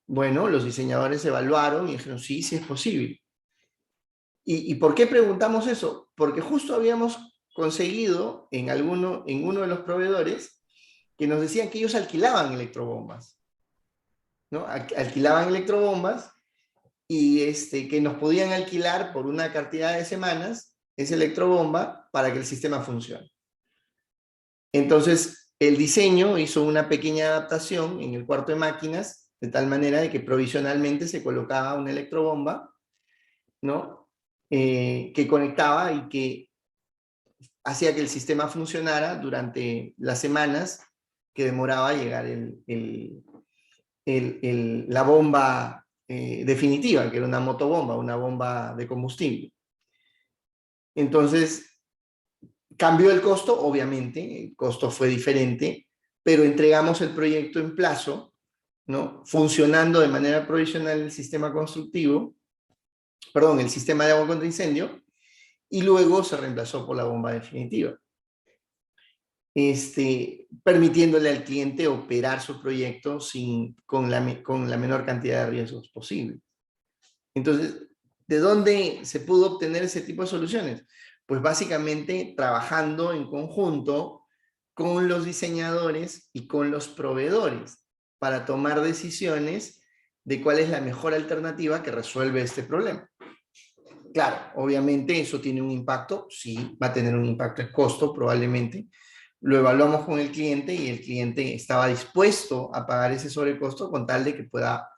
Bueno, los diseñadores evaluaron y dijeron, sí, sí es posible. ¿Y por qué preguntamos eso? Porque justo habíamos conseguido en uno de los proveedores que nos decían que ellos alquilaban electrobombas, ¿no? Alquilaban electrobombas y que nos podían alquilar por una cantidad de semanas esa electrobomba para que el sistema funcione. Entonces, el diseño hizo una pequeña adaptación en el cuarto de máquinas, de tal manera de que provisionalmente se colocaba una electrobomba, ¿no? Que conectaba y que hacía que el sistema funcionara durante las semanas que demoraba llegar la bomba definitiva, que era una motobomba, una bomba de combustible. Entonces, cambió el costo, obviamente, el costo fue diferente, pero entregamos el proyecto en plazo, ¿no? Funcionando de manera provisional el sistema constructivo, perdón, el sistema de agua contra incendio, y luego se reemplazó por la bomba definitiva, permitiéndole al cliente operar su proyecto con la menor cantidad de riesgos posible. Entonces, ¿de dónde se pudo obtener ese tipo de soluciones? Pues básicamente trabajando en conjunto con los diseñadores y con los proveedores para tomar decisiones de cuál es la mejor alternativa que resuelve este problema. Claro, obviamente eso tiene un impacto, sí, va a tener un impacto en costo probablemente. Lo evaluamos con el cliente y el cliente estaba dispuesto a pagar ese sobrecosto con tal de que pueda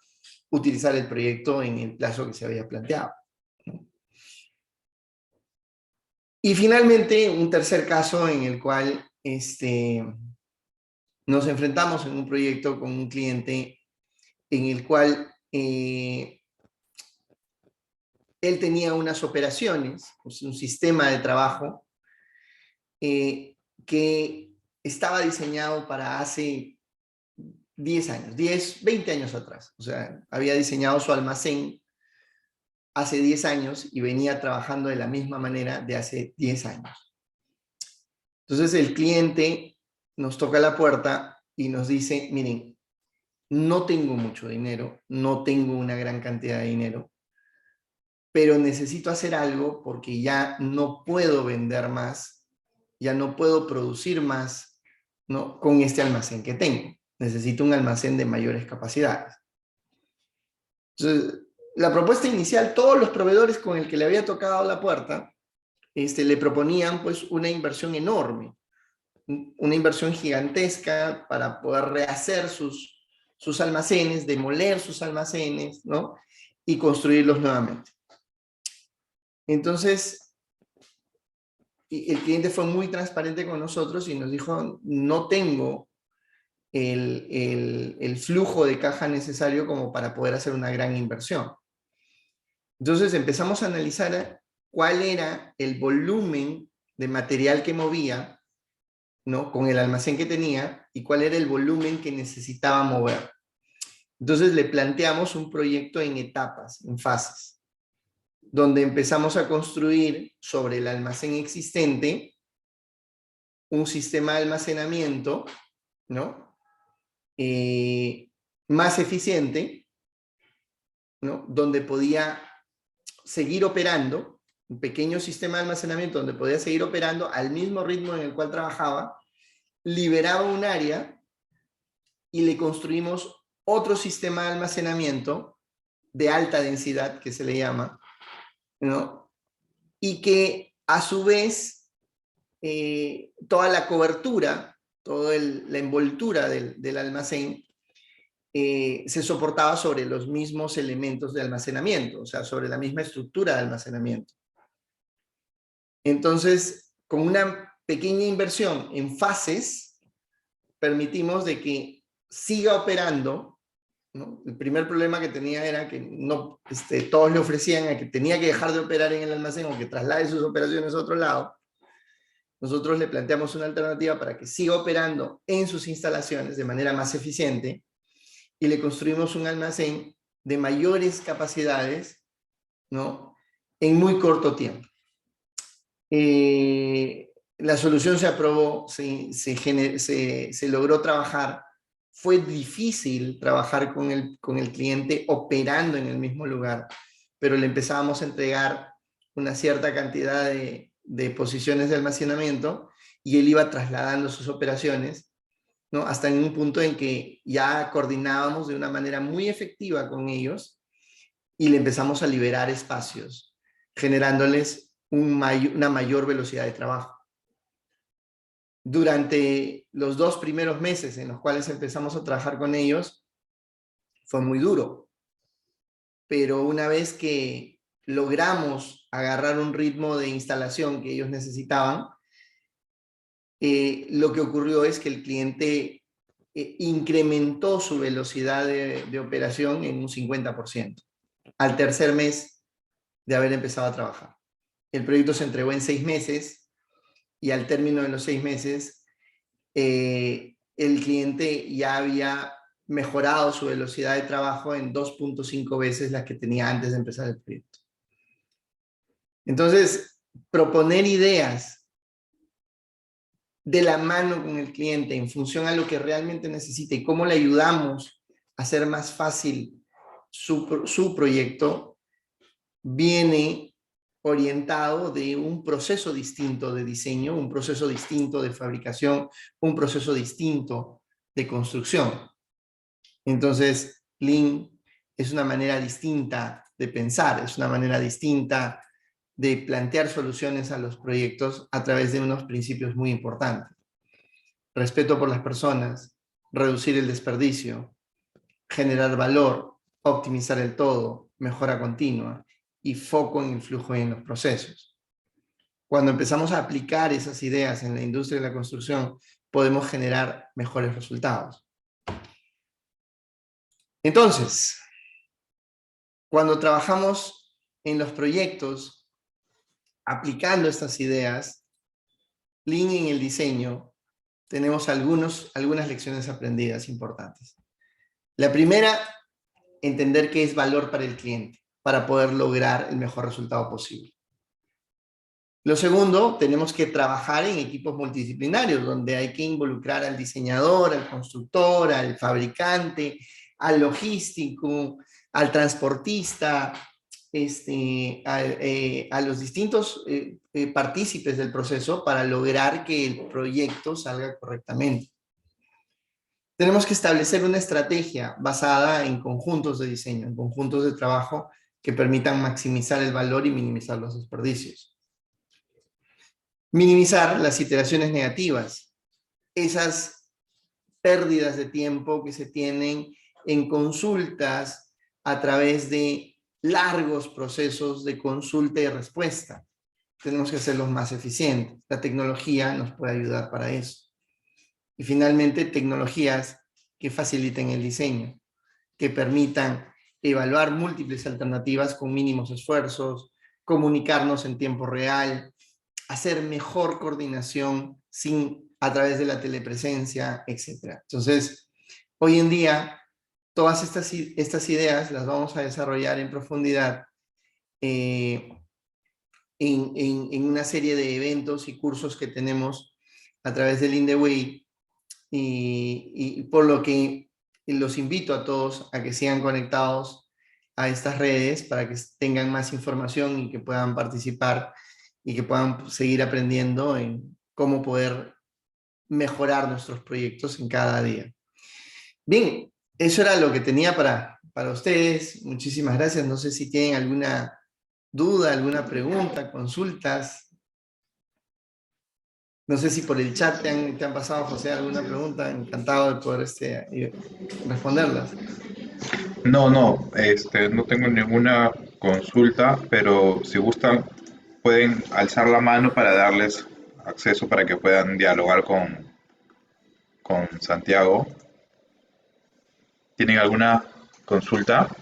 utilizar el proyecto en el plazo que se había planteado, ¿no? Y finalmente, un tercer caso en el cual nos enfrentamos en un proyecto con un cliente en el cual él tenía unas operaciones, pues un sistema de trabajo que estaba diseñado para hace 10 años, 20 años atrás. O sea, había diseñado su almacén hace 10 años y venía trabajando de la misma manera de hace 10 años. Entonces el cliente nos toca la puerta y nos dice, miren, no tengo mucho dinero, no tengo una gran cantidad de dinero, pero necesito hacer algo porque ya no puedo vender más, ya no puedo producir más, ¿no? Con este almacén que tengo. Necesito un almacén de mayores capacidades. Entonces, la propuesta inicial, todos los proveedores con el que le había tocado la puerta, le proponían pues una inversión enorme, una inversión gigantesca para poder rehacer sus almacenes, demoler sus almacenes, ¿no? Y construirlos nuevamente. Entonces, y el cliente fue muy transparente con nosotros y nos dijo, no tengo el flujo de caja necesario como para poder hacer una gran inversión. Entonces empezamos a analizar cuál era el volumen de material que movía, ¿no?, con el almacén que tenía, y cuál era el volumen que necesitaba mover. Entonces le planteamos un proyecto en etapas, en fases, donde empezamos a construir sobre el almacén existente un sistema de almacenamiento, ¿no?, más eficiente, ¿no?, donde podía seguir operando, un pequeño sistema de almacenamiento donde podía seguir operando al mismo ritmo en el cual trabajaba, liberaba un área y le construimos otro sistema de almacenamiento de alta densidad, que se le llama, ¿no?, y que a su vez toda la cobertura, toda la envoltura del almacén se soportaba sobre los mismos elementos de almacenamiento, o sea, sobre la misma estructura de almacenamiento. Entonces, con una pequeña inversión en fases, permitimos de que siga operando, ¿no? El primer problema que tenía era que no, todos le ofrecían a que tenía que dejar de operar en el almacén o que traslade sus operaciones a otro lado. Nosotros le planteamos una alternativa para que siga operando en sus instalaciones de manera más eficiente y le construimos un almacén de mayores capacidades, ¿no?, en muy corto tiempo. La solución se aprobó, se logró trabajar. Fue difícil trabajar con el cliente operando en el mismo lugar, pero le empezábamos a entregar una cierta cantidad de posiciones de almacenamiento y él iba trasladando sus operaciones, ¿no?, hasta en un punto en que ya coordinábamos de una manera muy efectiva con ellos y le empezamos a liberar espacios, generándoles una mayor velocidad de trabajo. Durante los 2 primeros meses en los cuales empezamos a trabajar con ellos, fue muy duro, pero una vez que logramos agarrar un ritmo de instalación que ellos necesitaban, lo que ocurrió es que el cliente incrementó su velocidad de operación en un 50% al tercer mes de haber empezado a trabajar. El proyecto se entregó en 6 meses y al término de los 6 meses el cliente ya había mejorado su velocidad de trabajo en 2.5 veces la que tenía antes de empezar el proyecto. Entonces, proponer ideas de la mano con el cliente en función a lo que realmente necesita y cómo le ayudamos a hacer más fácil su proyecto, viene orientado de un proceso distinto de diseño, un proceso distinto de fabricación, un proceso distinto de construcción. Entonces, Lean es una manera distinta de pensar, es una manera distinta de plantear soluciones a los proyectos a través de unos principios muy importantes. Respeto por las personas, reducir el desperdicio, generar valor, optimizar el todo, mejora continua y foco en el flujo y en los procesos. Cuando empezamos a aplicar esas ideas en la industria de la construcción, podemos generar mejores resultados. Entonces, cuando trabajamos en los proyectos, aplicando estas ideas, Lean en el diseño, tenemos algunas lecciones aprendidas importantes. La primera, entender qué es valor para el cliente, para poder lograr el mejor resultado posible. Lo segundo, tenemos que trabajar en equipos multidisciplinarios, donde hay que involucrar al diseñador, al constructor, al fabricante, al logístico, al transportista, a los distintos partícipes del proceso para lograr que el proyecto salga correctamente. Tenemos que establecer una estrategia basada en conjuntos de diseño, en conjuntos de trabajo que permitan maximizar el valor y minimizar los desperdicios. Minimizar las iteraciones negativas, esas pérdidas de tiempo que se tienen en consultas a través de largos procesos de consulta y respuesta. tenemos que hacerlos más eficientes. La tecnología nos puede ayudar para eso. Y finalmente, tecnologías que faciliten el diseño, que permitan evaluar múltiples alternativas con mínimos esfuerzos, comunicarnos en tiempo real, hacer mejor coordinación a través de la telepresencia, etc. Entonces, hoy en día, todas estas ideas las vamos a desarrollar en profundidad en una serie de eventos y cursos que tenemos a través del INDEWAY, y por lo que los invito a todos a que sigan conectados a estas redes para que tengan más información y que puedan participar y que puedan seguir aprendiendo en cómo poder mejorar nuestros proyectos en cada día. Bien, eso era lo que tenía para ustedes. Muchísimas gracias. No sé si tienen alguna duda, alguna pregunta, consultas. No sé si por el chat te han pasado, José, alguna pregunta. Encantado de poder responderlas. No, no, no tengo ninguna consulta, pero si gustan pueden alzar la mano para darles acceso para que puedan dialogar con Santiago. ¿Tienen alguna consulta?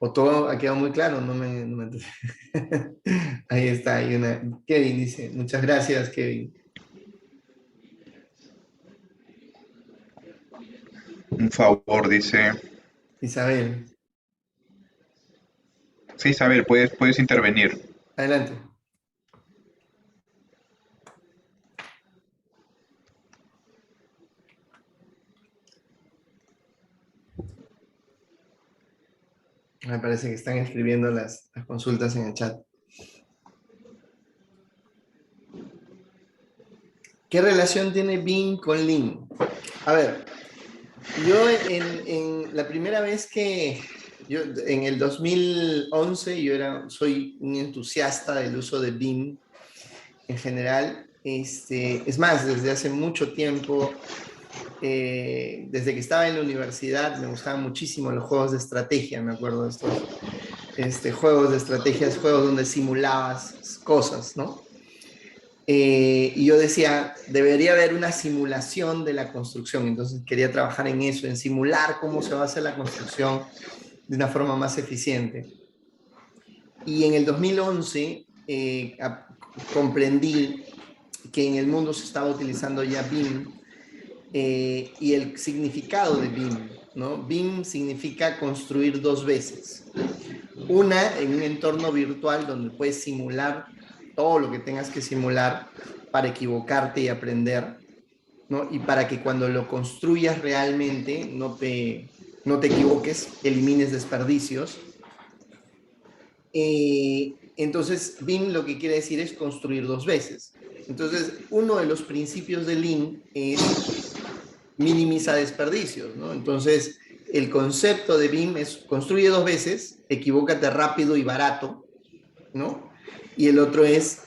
O todo ha quedado muy claro, Ahí está, hay una. Kevin dice, muchas gracias, Kevin. Un favor, dice. Isabel, Sí, Isabel, puedes intervenir. adelante. Me parece que están escribiendo las consultas en el chat. ¿Qué relación tiene BIM con Lean? A ver, yo en la primera vez en el 2011, soy un entusiasta del uso de BIM en general. Es más, desde hace mucho tiempo, desde que estaba en la universidad, me gustaban muchísimo los juegos de estrategia, me acuerdo de estos juegos de estrategias, juegos donde simulabas cosas, ¿no? Y yo decía, debería haber una simulación de la construcción, entonces quería trabajar en eso, en simular cómo se va a hacer la construcción de una forma más eficiente. Y en el 2011 comprendí que en el mundo se estaba utilizando ya BIM, y el significado de BIM, ¿no? BIM significa construir dos veces. Una en un entorno virtual donde puedes simular todo lo que tengas que simular para equivocarte y aprender, ¿no? Y para que cuando lo construyas realmente no te equivoques, elimines desperdicios. Entonces, BIM lo que quiere decir es construir dos veces. Entonces, uno de los principios de Lean es minimiza desperdicios, ¿no? Entonces, el concepto de BIM es construye dos veces, equivócate rápido y barato, ¿no? Y el otro es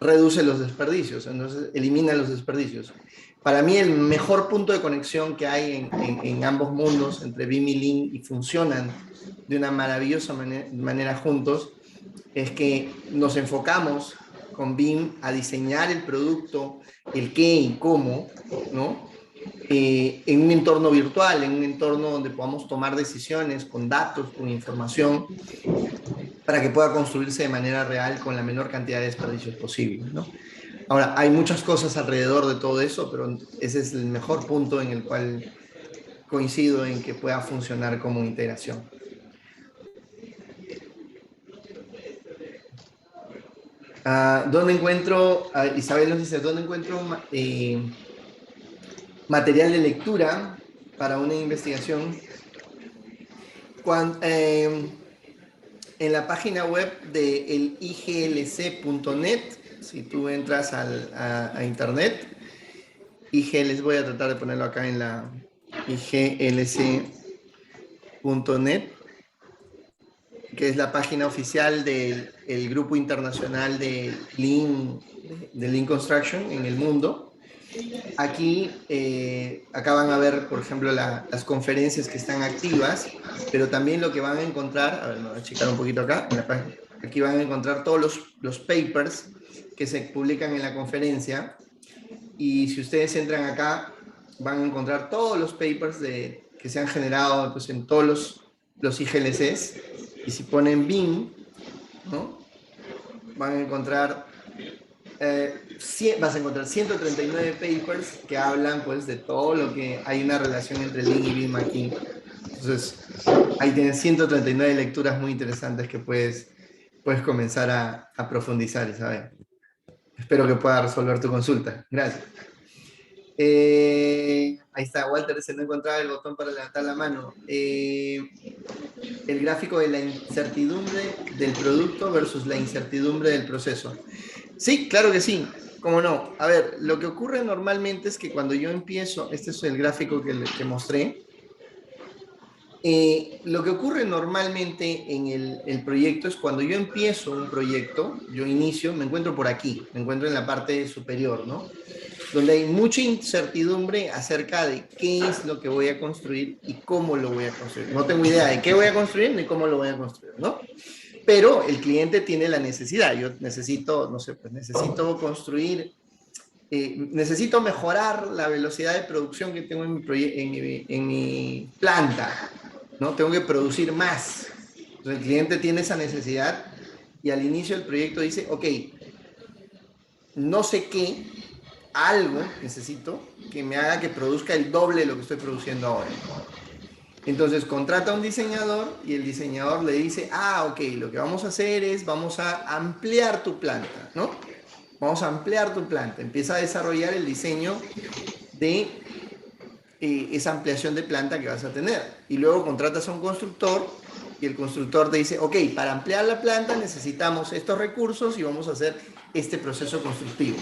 reduce los desperdicios, entonces elimina los desperdicios. Para mí el mejor punto de conexión que hay en ambos mundos, entre BIM y Lean, y funcionan de una maravillosa manera juntos, es que nos enfocamos con BIM a diseñar el producto, el qué y cómo, ¿no? En un entorno virtual, en un entorno donde podamos tomar decisiones con datos, con información, para que pueda construirse de manera real con la menor cantidad de desperdicios posible, ¿no? Ahora, hay muchas cosas alrededor de todo eso, pero ese es el mejor punto en el cual coincido en que pueda funcionar como integración. ¿Dónde encuentro, Isabel nos dice, ¿dónde encuentro material de lectura para una investigación? En la página web de iglc.net, si tú entras a internet, les voy a tratar de ponerlo acá en la iglc.net, que es la página oficial del Grupo Internacional de Lean de Lean Construction en el mundo. Aquí, acá van a ver, por ejemplo, las conferencias que están activas, pero también lo que van a encontrar, a ver, me voy a checar un poquito acá, en la página, aquí van a encontrar todos los papers que se publican en la conferencia, y si ustedes entran acá, van a encontrar todos los papers que se han generado pues, en todos los IGLCs, y si ponen BIM, ¿no? Van a encontrar... vas a encontrar 139 papers que hablan pues de todo lo que hay una relación entre Lean y BIM aquí. Entonces, ahí tienes 139 lecturas muy interesantes que puedes comenzar a profundizar, Isabel. Espero que pueda resolver tu consulta. Gracias. Ahí está, Walter, se no encontraba el botón para levantar la mano. El gráfico de la incertidumbre del producto versus la incertidumbre del proceso. Sí, claro que sí, cómo no. A ver, lo que ocurre normalmente es que cuando yo empiezo, este es el gráfico que mostré, lo que ocurre normalmente en el proyecto es cuando yo empiezo un proyecto, yo inicio, me encuentro por aquí, me encuentro en la parte superior, ¿no? Donde hay mucha incertidumbre acerca de qué es lo que voy a construir y cómo lo voy a construir. No tengo idea de qué voy a construir ni cómo lo voy a construir, ¿no? Pero el cliente tiene la necesidad. Yo necesito, no sé, pues necesito construir, necesito mejorar la velocidad de producción que tengo en mi planta, ¿no? Tengo que producir más. Entonces el cliente tiene esa necesidad y al inicio del proyecto dice, ok, no sé qué, algo necesito que me haga que produzca el doble de lo que estoy produciendo ahora. Entonces contrata a un diseñador y el diseñador le dice, ok, lo que vamos a hacer es, vamos a ampliar tu planta, ¿no? Vamos a ampliar tu planta. Empieza a desarrollar el diseño de esa ampliación de planta que vas a tener. Y luego contratas a un constructor y el constructor te dice, ok, para ampliar la planta necesitamos estos recursos y vamos a hacer este proceso constructivo.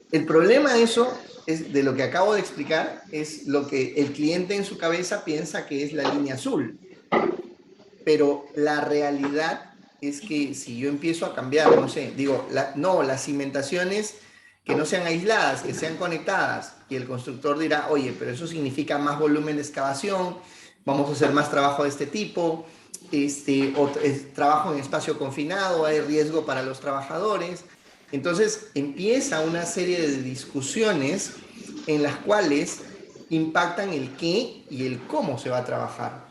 El problema de eso, es de lo que acabo de explicar, es lo que el cliente en su cabeza piensa que es la línea azul. Pero la realidad es que si yo empiezo a cambiar, no sé, digo, las cimentaciones que no sean aisladas, que sean conectadas, y el constructor dirá, oye, pero eso significa más volumen de excavación, vamos a hacer más trabajo de este tipo, trabajo en espacio confinado, hay riesgo para los trabajadores. Entonces empieza una serie de discusiones en las cuales impactan el qué y el cómo se va a trabajar.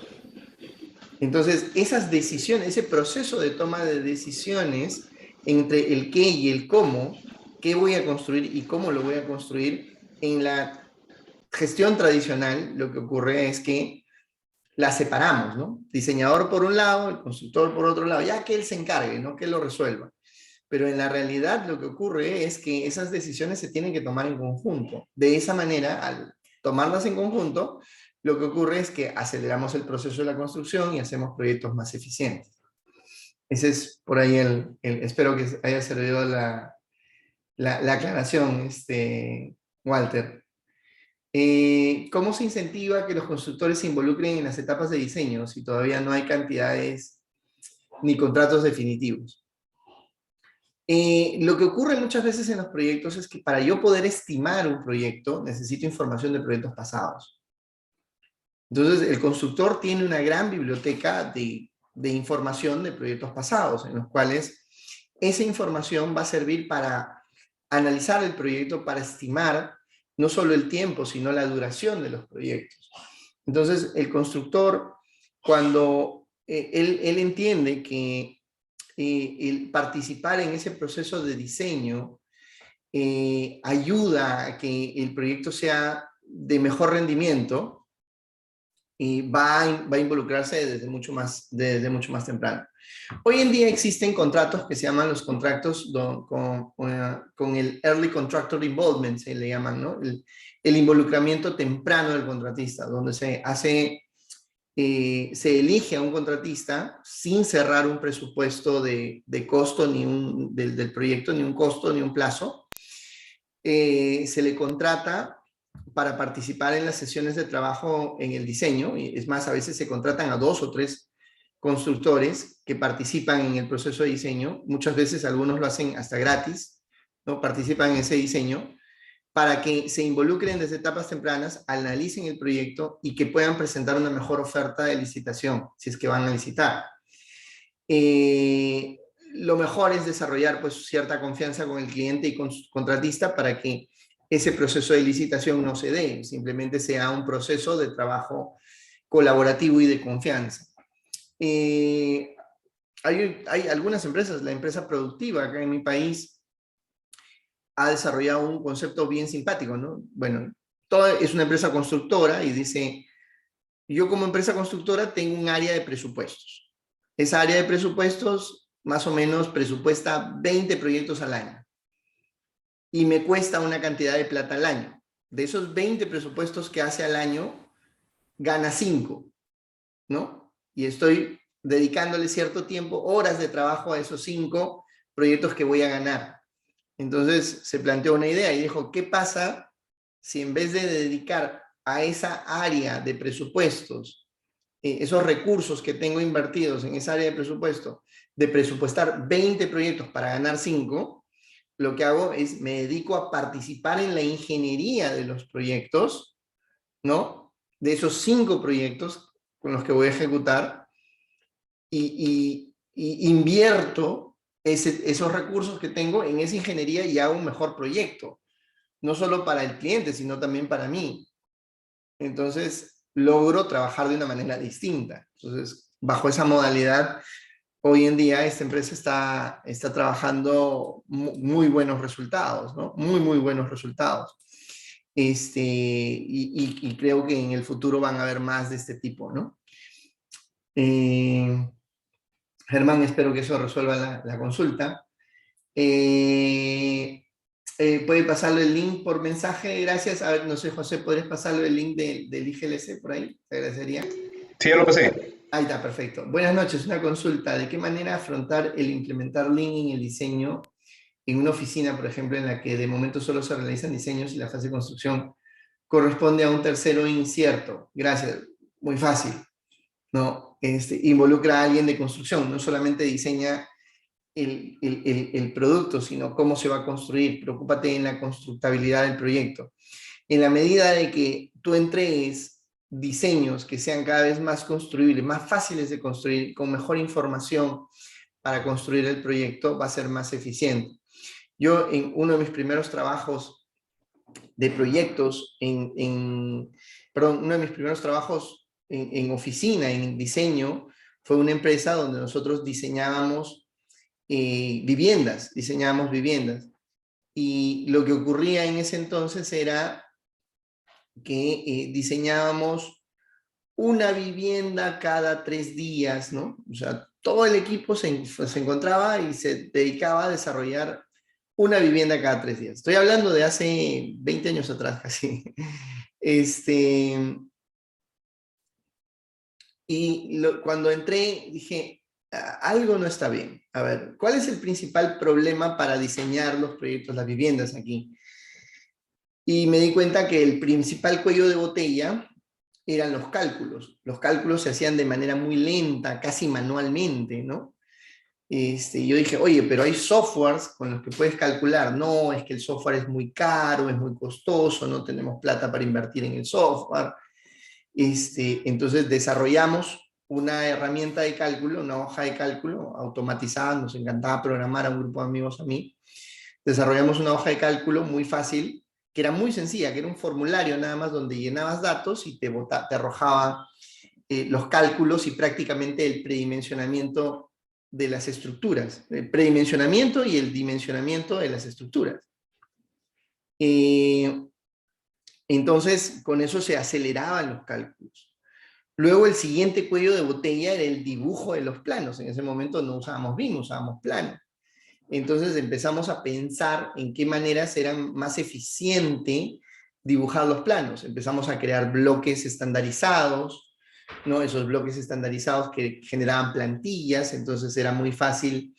Entonces esas decisiones, ese proceso de toma de decisiones entre el qué y el cómo, qué voy a construir y cómo lo voy a construir, en la gestión tradicional lo que ocurre es que la separamos, ¿no? Diseñador por un lado, el constructor por otro lado, ya que él se encargue, no que él lo resuelva. Pero en la realidad lo que ocurre es que esas decisiones se tienen que tomar en conjunto. De esa manera, al tomarlas en conjunto, lo que ocurre es que aceleramos el proceso de la construcción y hacemos proyectos más eficientes. Ese es por ahí espero que haya servido la aclaración, Walter. ¿Cómo se incentiva que los constructores se involucren en las etapas de diseño si todavía no hay cantidades ni contratos definitivos? Lo que ocurre muchas veces en los proyectos es que para yo poder estimar un proyecto necesito información de proyectos pasados. Entonces el constructor tiene una gran biblioteca de información de proyectos pasados, en los cuales esa información va a servir para analizar el proyecto, para estimar no solo el tiempo, sino la duración de los proyectos. Entonces el constructor, cuando él entiende que el participar en ese proceso de diseño ayuda a que el proyecto sea de mejor rendimiento, y va a involucrarse desde mucho más temprano. Hoy en día existen contratos que se llaman los contratos con el Early Contractor Involvement, se le llaman, ¿no? El involucramiento temprano del contratista, donde se elige a un contratista sin cerrar un presupuesto de costo del proyecto, ni un costo, ni un plazo. Se le contrata para participar en las sesiones de trabajo en el diseño, y es más, a veces se contratan a 2 o 3 constructores que participan en el proceso de diseño. Muchas veces algunos lo hacen hasta gratis, ¿no? Participan en ese diseño, para que se involucren desde etapas tempranas, analicen el proyecto y que puedan presentar una mejor oferta de licitación, si es que van a licitar. Lo mejor es desarrollar pues cierta confianza con el cliente y con su contratista para que ese proceso de licitación no se dé, simplemente sea un proceso de trabajo colaborativo y de confianza. Hay algunas empresas, la empresa productiva acá en mi país ha desarrollado un concepto bien simpático, ¿no? Bueno, es una empresa constructora y dice, yo como empresa constructora tengo un área de presupuestos. Esa área de presupuestos más o menos presupuesta 20 proyectos al año y me cuesta una cantidad de plata al año. De esos 20 presupuestos que hace al año, gana 5, ¿no? Y estoy dedicándole cierto tiempo, horas de trabajo a esos 5 proyectos que voy a ganar. Entonces se planteó una idea y dijo, ¿qué pasa si en vez de dedicar a esa área de presupuestos, esos recursos que tengo invertidos en esa área de presupuesto, de presupuestar 20 proyectos para ganar 5, lo que hago es me dedico a participar en la ingeniería de los proyectos, ¿no? De esos 5 proyectos con los que voy a ejecutar y invierto esos recursos que tengo en esa ingeniería y hago un mejor proyecto, no solo para el cliente, sino también para mí. Entonces, logro trabajar de una manera distinta. Entonces, bajo esa modalidad, hoy en día esta empresa está trabajando muy buenos resultados, ¿no? Muy buenos resultados. Y creo que en el futuro van a haber más de este tipo, ¿no? Germán, espero que eso resuelva la consulta. ¿Puede pasarle el link por mensaje? Gracias. A ver, no sé, José, ¿podrías pasarle el link del IGLC por ahí? Te agradecería. Sí, ya lo pasé. Ahí está, perfecto. Buenas noches, una consulta. ¿De qué manera afrontar el implementar Lean en el diseño en una oficina, por ejemplo, en la que de momento solo se realizan diseños y la fase de construcción corresponde a un tercero incierto? Gracias. Muy fácil, ¿no? Involucra a alguien de construcción, no solamente diseña el producto, sino cómo se va a construir. Preocúpate en la constructabilidad del proyecto. En la medida de que tú entregues diseños que sean cada vez más construibles, más fáciles de construir, con mejor información para construir el proyecto, va a ser más eficiente. Yo en uno de mis primeros trabajos de proyectos, uno de mis primeros trabajos en oficina, en diseño, fue una empresa donde nosotros diseñábamos viviendas. Y lo que ocurría en ese entonces era que diseñábamos una vivienda cada 3 días, ¿no? O sea, todo el equipo se encontraba y se dedicaba a desarrollar una vivienda cada 3 días. Estoy hablando de hace 20 años atrás casi. Cuando entré dije, algo no está bien. A ver, ¿cuál es el principal problema para diseñar los proyectos, las viviendas aquí? Y me di cuenta que el principal cuello de botella eran los cálculos. Los cálculos se hacían de manera muy lenta, casi manualmente, ¿no? Yo dije, oye, pero hay softwares con los que puedes calcular. No, es que el software es muy caro, es muy costoso, no tenemos plata para invertir en el software. Entonces desarrollamos una herramienta de cálculo, una hoja de cálculo automatizada, nos encantaba programar a un grupo de amigos a mí. Desarrollamos una hoja de cálculo muy fácil, que era muy sencilla, que era un formulario nada más donde llenabas datos y te arrojaba los cálculos y prácticamente el predimensionamiento de las estructuras, el predimensionamiento y el dimensionamiento de las estructuras. Entonces, con eso se aceleraban los cálculos. Luego el siguiente cuello de botella era el dibujo de los planos. En ese momento no usábamos BIM, usábamos plano. Entonces empezamos a pensar en qué maneras era más eficiente dibujar los planos. Empezamos a crear bloques estandarizados, ¿no? Esos bloques estandarizados que generaban plantillas, entonces era muy fácil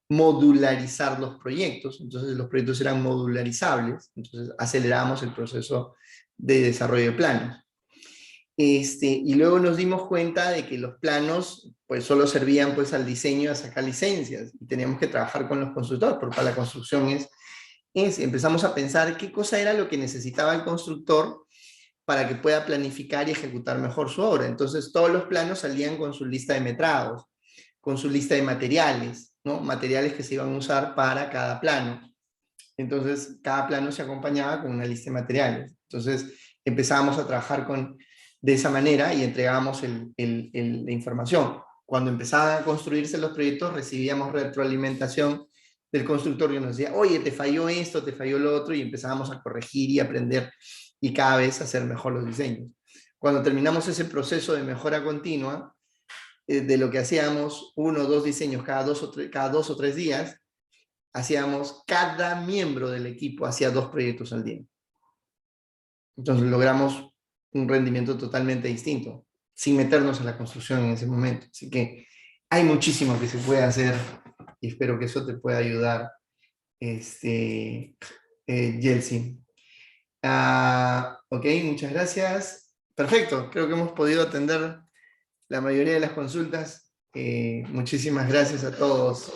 modularizar los proyectos, entonces los proyectos eran modularizables, entonces acelerábamos el proceso de desarrollo de planos. Y luego nos dimos cuenta de que los planos pues solo servían pues al diseño, a sacar licencias, y teníamos que trabajar con los constructores, porque para la construcción es empezamos a pensar qué cosa era lo que necesitaba el constructor para que pueda planificar y ejecutar mejor su obra. Entonces, todos los planos salían con su lista de metrados, con su lista de materiales, ¿no? Materiales que se iban a usar para cada plano. Entonces, cada plano se acompañaba con una lista de materiales. Entonces, empezábamos a trabajar de esa manera y entregábamos la información. Cuando empezaban a construirse los proyectos, recibíamos retroalimentación del constructor que nos decía, oye, te falló esto, te falló lo otro, y empezábamos a corregir y aprender y cada vez hacer mejor los diseños. Cuando terminamos ese proceso de mejora continua, de lo que hacíamos 1 o 2 diseños cada 2 o 3 días, cada miembro del equipo hacía 2 proyectos al día. Entonces logramos un rendimiento totalmente distinto, sin meternos a la construcción en ese momento. Así que hay muchísimo que se puede hacer y espero que eso te pueda ayudar, Yeltsin. Ok, muchas gracias. Perfecto, creo que hemos podido atender la mayoría de las consultas. Muchísimas gracias a todos.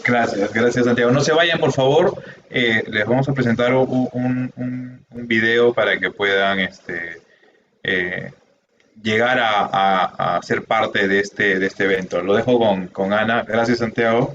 Gracias Santiago. No se vayan, por favor. Les vamos a presentar un video para que puedan llegar a ser parte de este evento. Lo dejo con Ana. Gracias, Santiago.